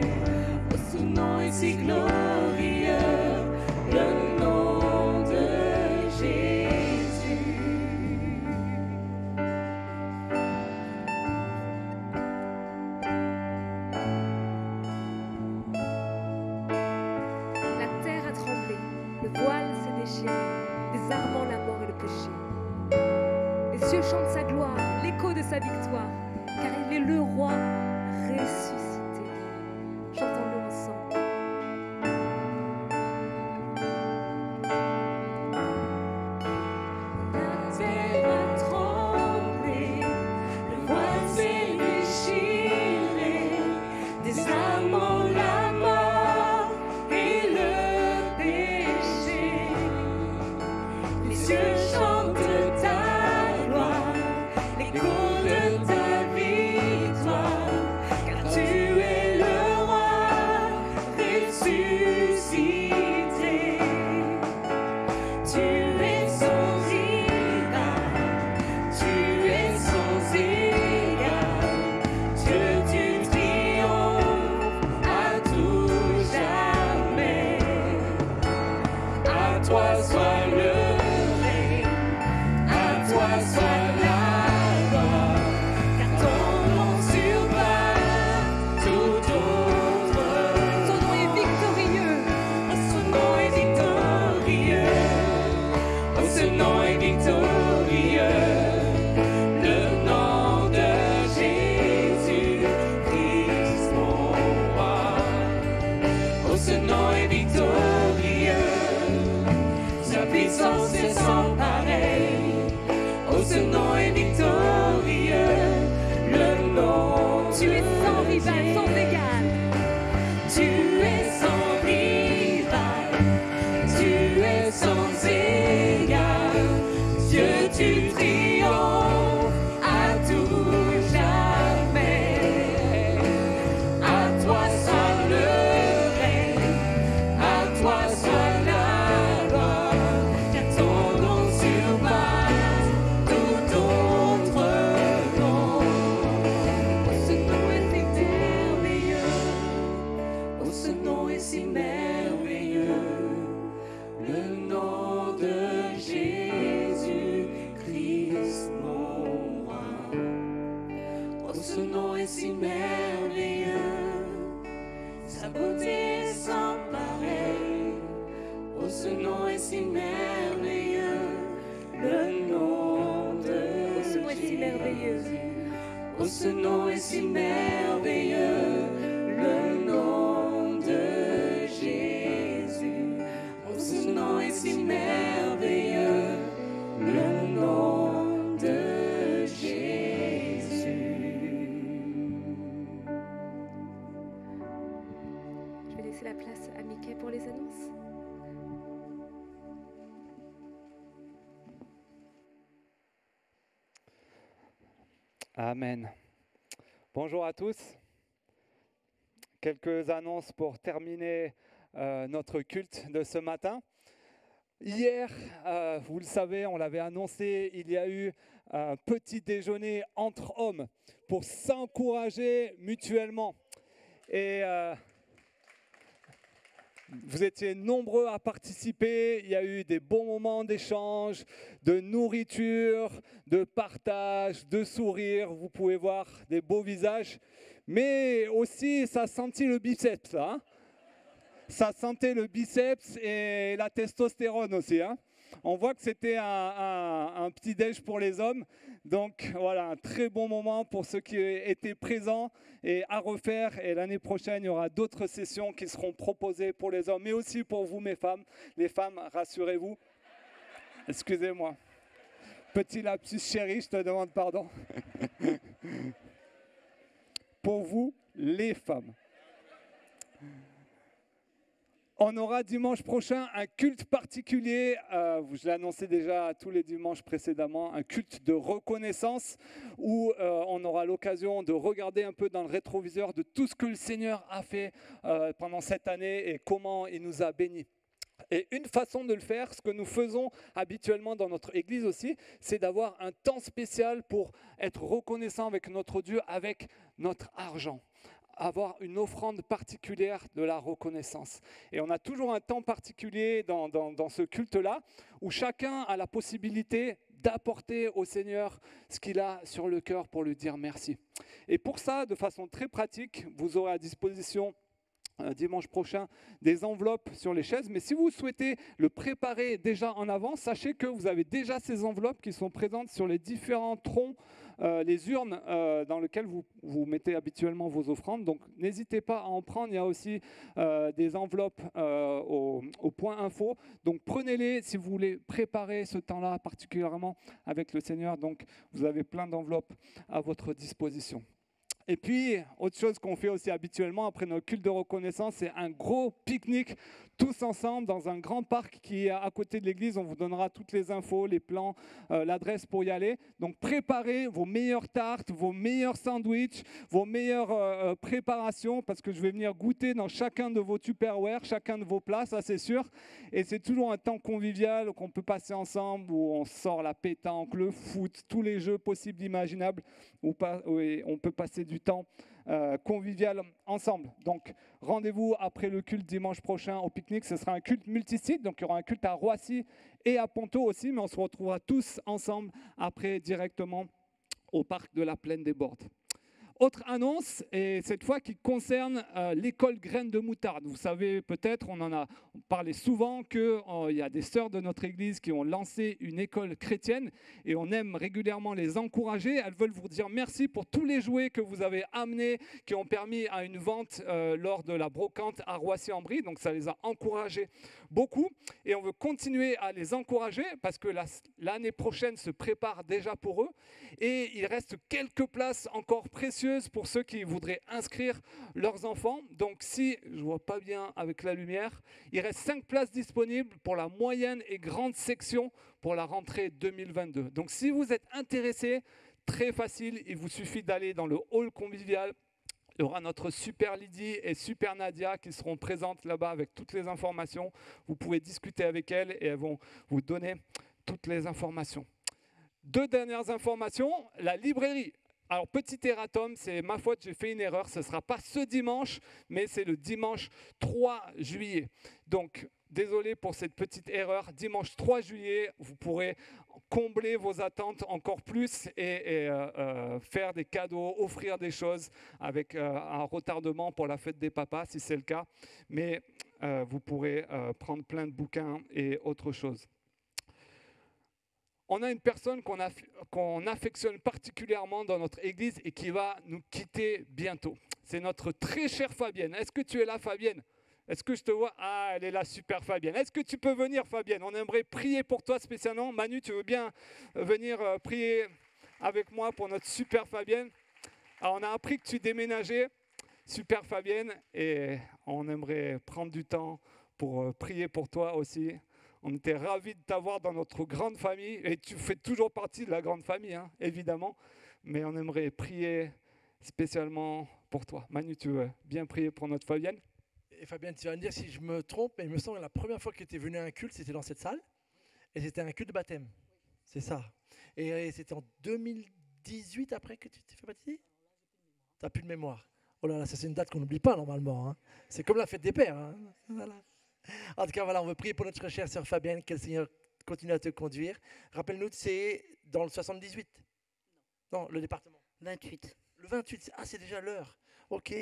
Oh, ce nom est si glorieux, le nom de Jésus. La terre a tremblé, le voile s'est déchiré, désarmant la mort et le péché. Les cieux chantent sa gloire, l'écho de sa victoire, car il est le roi ressuscité. Chantons-le ensemble. La terre a tremblé, le voile s'est déchiré, désarmant la mort et le péché. Les cieux chantent ta gloire, l'écho de ta victoire, car tu tu triomphes à tout jamais. À toi soit le règne, à toi soit la gloire, car ton nom surpasse tout autre nom. Oh, ce nom est si merveilleux, oh, ce nom est si merveilleux, le nom de Jésus-Christ, mon roi. Oh, ce nom est si merveilleux, sa beauté est sans pareil. Oh, ce nom est si merveilleux, le nom de Oh, ce nom est si merveilleux. Oh, ce nom est si merveilleux, le nom de Jésus. Oh, ce nom est si merveilleux, le nom de Jésus. Je vais laisser la place à Mickey pour les annonces. Amen. Bonjour à tous. Quelques annonces pour terminer notre culte de ce matin. Hier, vous le savez, on l'avait annoncé, il y a eu un petit déjeuner entre hommes pour s'encourager mutuellement. Et vous étiez nombreux à participer, il y a eu des bons moments d'échange, de nourriture, de partage, de sourire. Vous pouvez voir des beaux visages, mais aussi ça sentit le biceps, hein. Ça sentait le biceps et la testostérone aussi, hein. On voit que c'était un petit déj pour les hommes. Donc voilà, un très bon moment pour ceux qui étaient présents et à refaire. Et l'année prochaine, il y aura d'autres sessions qui seront proposées pour les hommes, mais aussi pour vous, mes femmes. Les femmes, rassurez-vous. Excusez-moi. Petit lapsus chéri, je te demande pardon. Pour vous, les femmes. On aura dimanche prochain un culte particulier, je l'ai annoncé déjà tous les dimanches précédemment, un culte de reconnaissance où on aura l'occasion de regarder un peu dans le rétroviseur de tout ce que le Seigneur a fait pendant cette année et comment il nous a bénis. Et une façon de le faire, ce que nous faisons habituellement dans notre église aussi, c'est d'avoir un temps spécial pour être reconnaissant avec notre Dieu, avec notre argent. Avoir une offrande particulière de la reconnaissance. Et on a toujours un temps particulier dans ce culte-là où chacun a la possibilité d'apporter au Seigneur ce qu'il a sur le cœur pour lui dire merci. Et pour ça, de façon très pratique, vous aurez à disposition dimanche prochain des enveloppes sur les chaises, mais si vous souhaitez le préparer déjà en avance, sachez que vous avez déjà ces enveloppes qui sont présentes sur les différents troncs, les urnes dans lesquelles vous mettez habituellement vos offrandes. Donc n'hésitez pas à en prendre. Il y a aussi des enveloppes au point info. Donc prenez-les si vous voulez préparer ce temps-là particulièrement avec le Seigneur. Donc vous avez plein d'enveloppes à votre disposition. Et puis, autre chose qu'on fait aussi habituellement après nos cultes de reconnaissance, c'est un gros pique-nique tous ensemble dans un grand parc qui est à côté de l'église. On vous donnera toutes les infos, les plans, l'adresse pour y aller. Donc, préparez vos meilleures tartes, vos meilleurs sandwichs, vos meilleures préparations, parce que je vais venir goûter dans chacun de vos Tupperware, chacun de vos plats, ça c'est sûr. Et c'est toujours un temps convivial qu'on peut passer ensemble, où on sort la pétanque, le foot, tous les jeux possibles, imaginables, où on peut passer du temps convivial ensemble. Donc, rendez-vous après le culte dimanche prochain au pique-nique. Ce sera un culte multisite, donc il y aura un culte à Roissy et à Ponto aussi, mais on se retrouvera tous ensemble après directement au parc de la Plaine des Bordes. Autre annonce, et cette fois qui concerne l'école Graines de Moutarde. Vous savez peut-être, on en a parlé souvent, qu'il y a des sœurs de notre église qui ont lancé une école chrétienne et on aime régulièrement les encourager. Elles veulent vous dire merci pour tous les jouets que vous avez amenés, qui ont permis à une vente lors de la brocante à Roissy-en-Brie. Donc ça les a encouragés beaucoup et on veut continuer à les encourager parce que l'année prochaine se prépare déjà pour eux et il reste quelques places encore précieuses précieuse pour ceux qui voudraient inscrire leurs enfants. Donc si, je ne vois pas bien avec la lumière, il reste 5 places disponibles pour la moyenne et grande section pour la rentrée 2022. Donc si vous êtes intéressé, très facile, il vous suffit d'aller dans le hall convivial. Il y aura notre super Lydie et super Nadia qui seront présentes là-bas avec toutes les informations. Vous pouvez discuter avec elles et elles vont vous donner toutes les informations. 2 dernières informations, la librairie. Alors, petit erratum, c'est ma faute, j'ai fait une erreur. Ce ne sera pas ce dimanche, mais c'est le dimanche 3 juillet. Donc, désolé pour cette petite erreur. Dimanche 3 juillet, vous pourrez combler vos attentes encore plus et faire des cadeaux, offrir des choses avec un retardement pour la fête des papas, si c'est le cas. Mais vous pourrez prendre plein de bouquins et autre chose. On a une personne qu'on affectionne particulièrement dans notre église et qui va nous quitter bientôt. C'est notre très chère Fabienne. Est-ce que tu es là, Fabienne? Est-ce que je te vois? Ah, elle est là, super Fabienne. Est-ce que tu peux venir, Fabienne? On aimerait prier pour toi spécialement. Manu, tu veux bien venir prier avec moi pour notre super Fabienne? Alors, on a appris que tu déménageais, super Fabienne, et on aimerait prendre du temps pour prier pour toi aussi. On était ravis de t'avoir dans notre grande famille. Et tu fais toujours partie de la grande famille, hein, évidemment. Mais on aimerait prier spécialement pour toi. Manu, tu veux bien prier pour notre Fabienne? Et Fabienne, tu vas me dire si je me trompe, mais il me semble que la première fois que tu es venu à un culte, c'était dans cette salle. Et c'était un culte de baptême. C'est ça. Et c'était en 2018 après que tu t'es fait baptiser? Tu n'as plus de mémoire. Oh là là, ça c'est une date qu'on n'oublie pas normalement. Hein. C'est comme la fête des pères. Hein. Voilà. En tout cas, voilà, on veut prier pour notre chère sœur Fabienne, que le Seigneur continue à te conduire. Rappelle-nous, c'est dans le 78? Non, le département. 28. Le 28, ah, c'est déjà l'heure. Ok,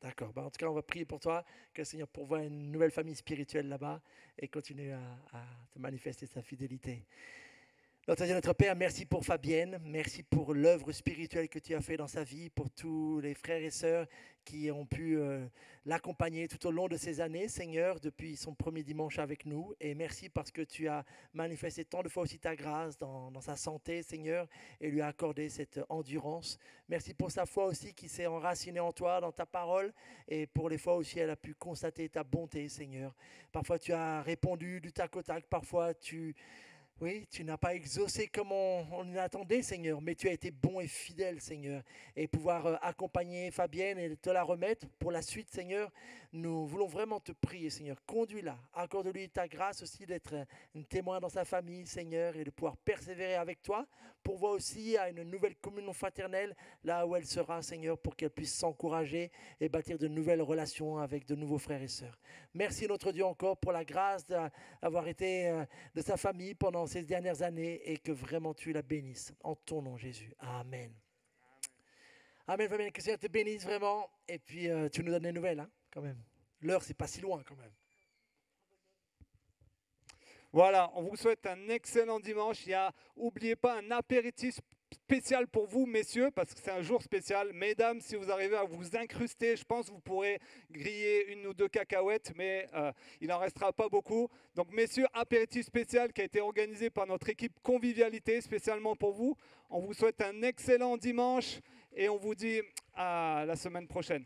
d'accord. En tout cas, on va prier pour toi, que le Seigneur pourvoie une nouvelle famille spirituelle là-bas et continue à te manifester sa fidélité. Notre Dieu, notre Père, merci pour Fabienne, merci pour l'œuvre spirituelle que tu as fait dans sa vie, pour tous les frères et sœurs qui ont pu l'accompagner tout au long de ces années, Seigneur, depuis son premier dimanche avec nous. Et merci parce que tu as manifesté tant de fois aussi ta grâce dans sa santé, Seigneur, et lui as accordé cette endurance. Merci pour sa foi aussi qui s'est enracinée en toi, dans ta parole, et pour les fois aussi elle a pu constater ta bonté, Seigneur. Parfois tu as répondu du tac au tac, parfois oui, tu n'as pas exaucé comme on l'attendait, Seigneur, mais tu as été bon et fidèle, Seigneur. Et pouvoir accompagner Fabienne et te la remettre pour la suite, Seigneur, nous voulons vraiment te prier, Seigneur. Conduis-la, accorde-lui ta grâce aussi d'être un témoin dans sa famille, Seigneur, et de pouvoir persévérer avec toi. Pourvois aussi à une nouvelle communion fraternelle, là où elle sera, Seigneur, pour qu'elle puisse s'encourager et bâtir de nouvelles relations avec de nouveaux frères et sœurs. Merci, notre Dieu, encore pour la grâce d'avoir été de sa famille pendant ces dernières années et que vraiment tu la bénisses. En ton nom, Jésus. Amen. Amen, Amen. Que le Seigneur te bénisse vraiment. Et puis, tu nous donnes des nouvelles, hein, quand même. L'heure, c'est pas si loin, quand même. Voilà, on vous souhaite un excellent dimanche. N'oubliez pas un apéritif spécial pour vous, messieurs, parce que c'est un jour spécial. Mesdames, si vous arrivez à vous incruster, je pense que vous pourrez griller 1 ou 2 cacahuètes, mais il n'en restera pas beaucoup. Donc, messieurs, apéritif spécial qui a été organisé par notre équipe Convivialité, spécialement pour vous. On vous souhaite un excellent dimanche et on vous dit à la semaine prochaine.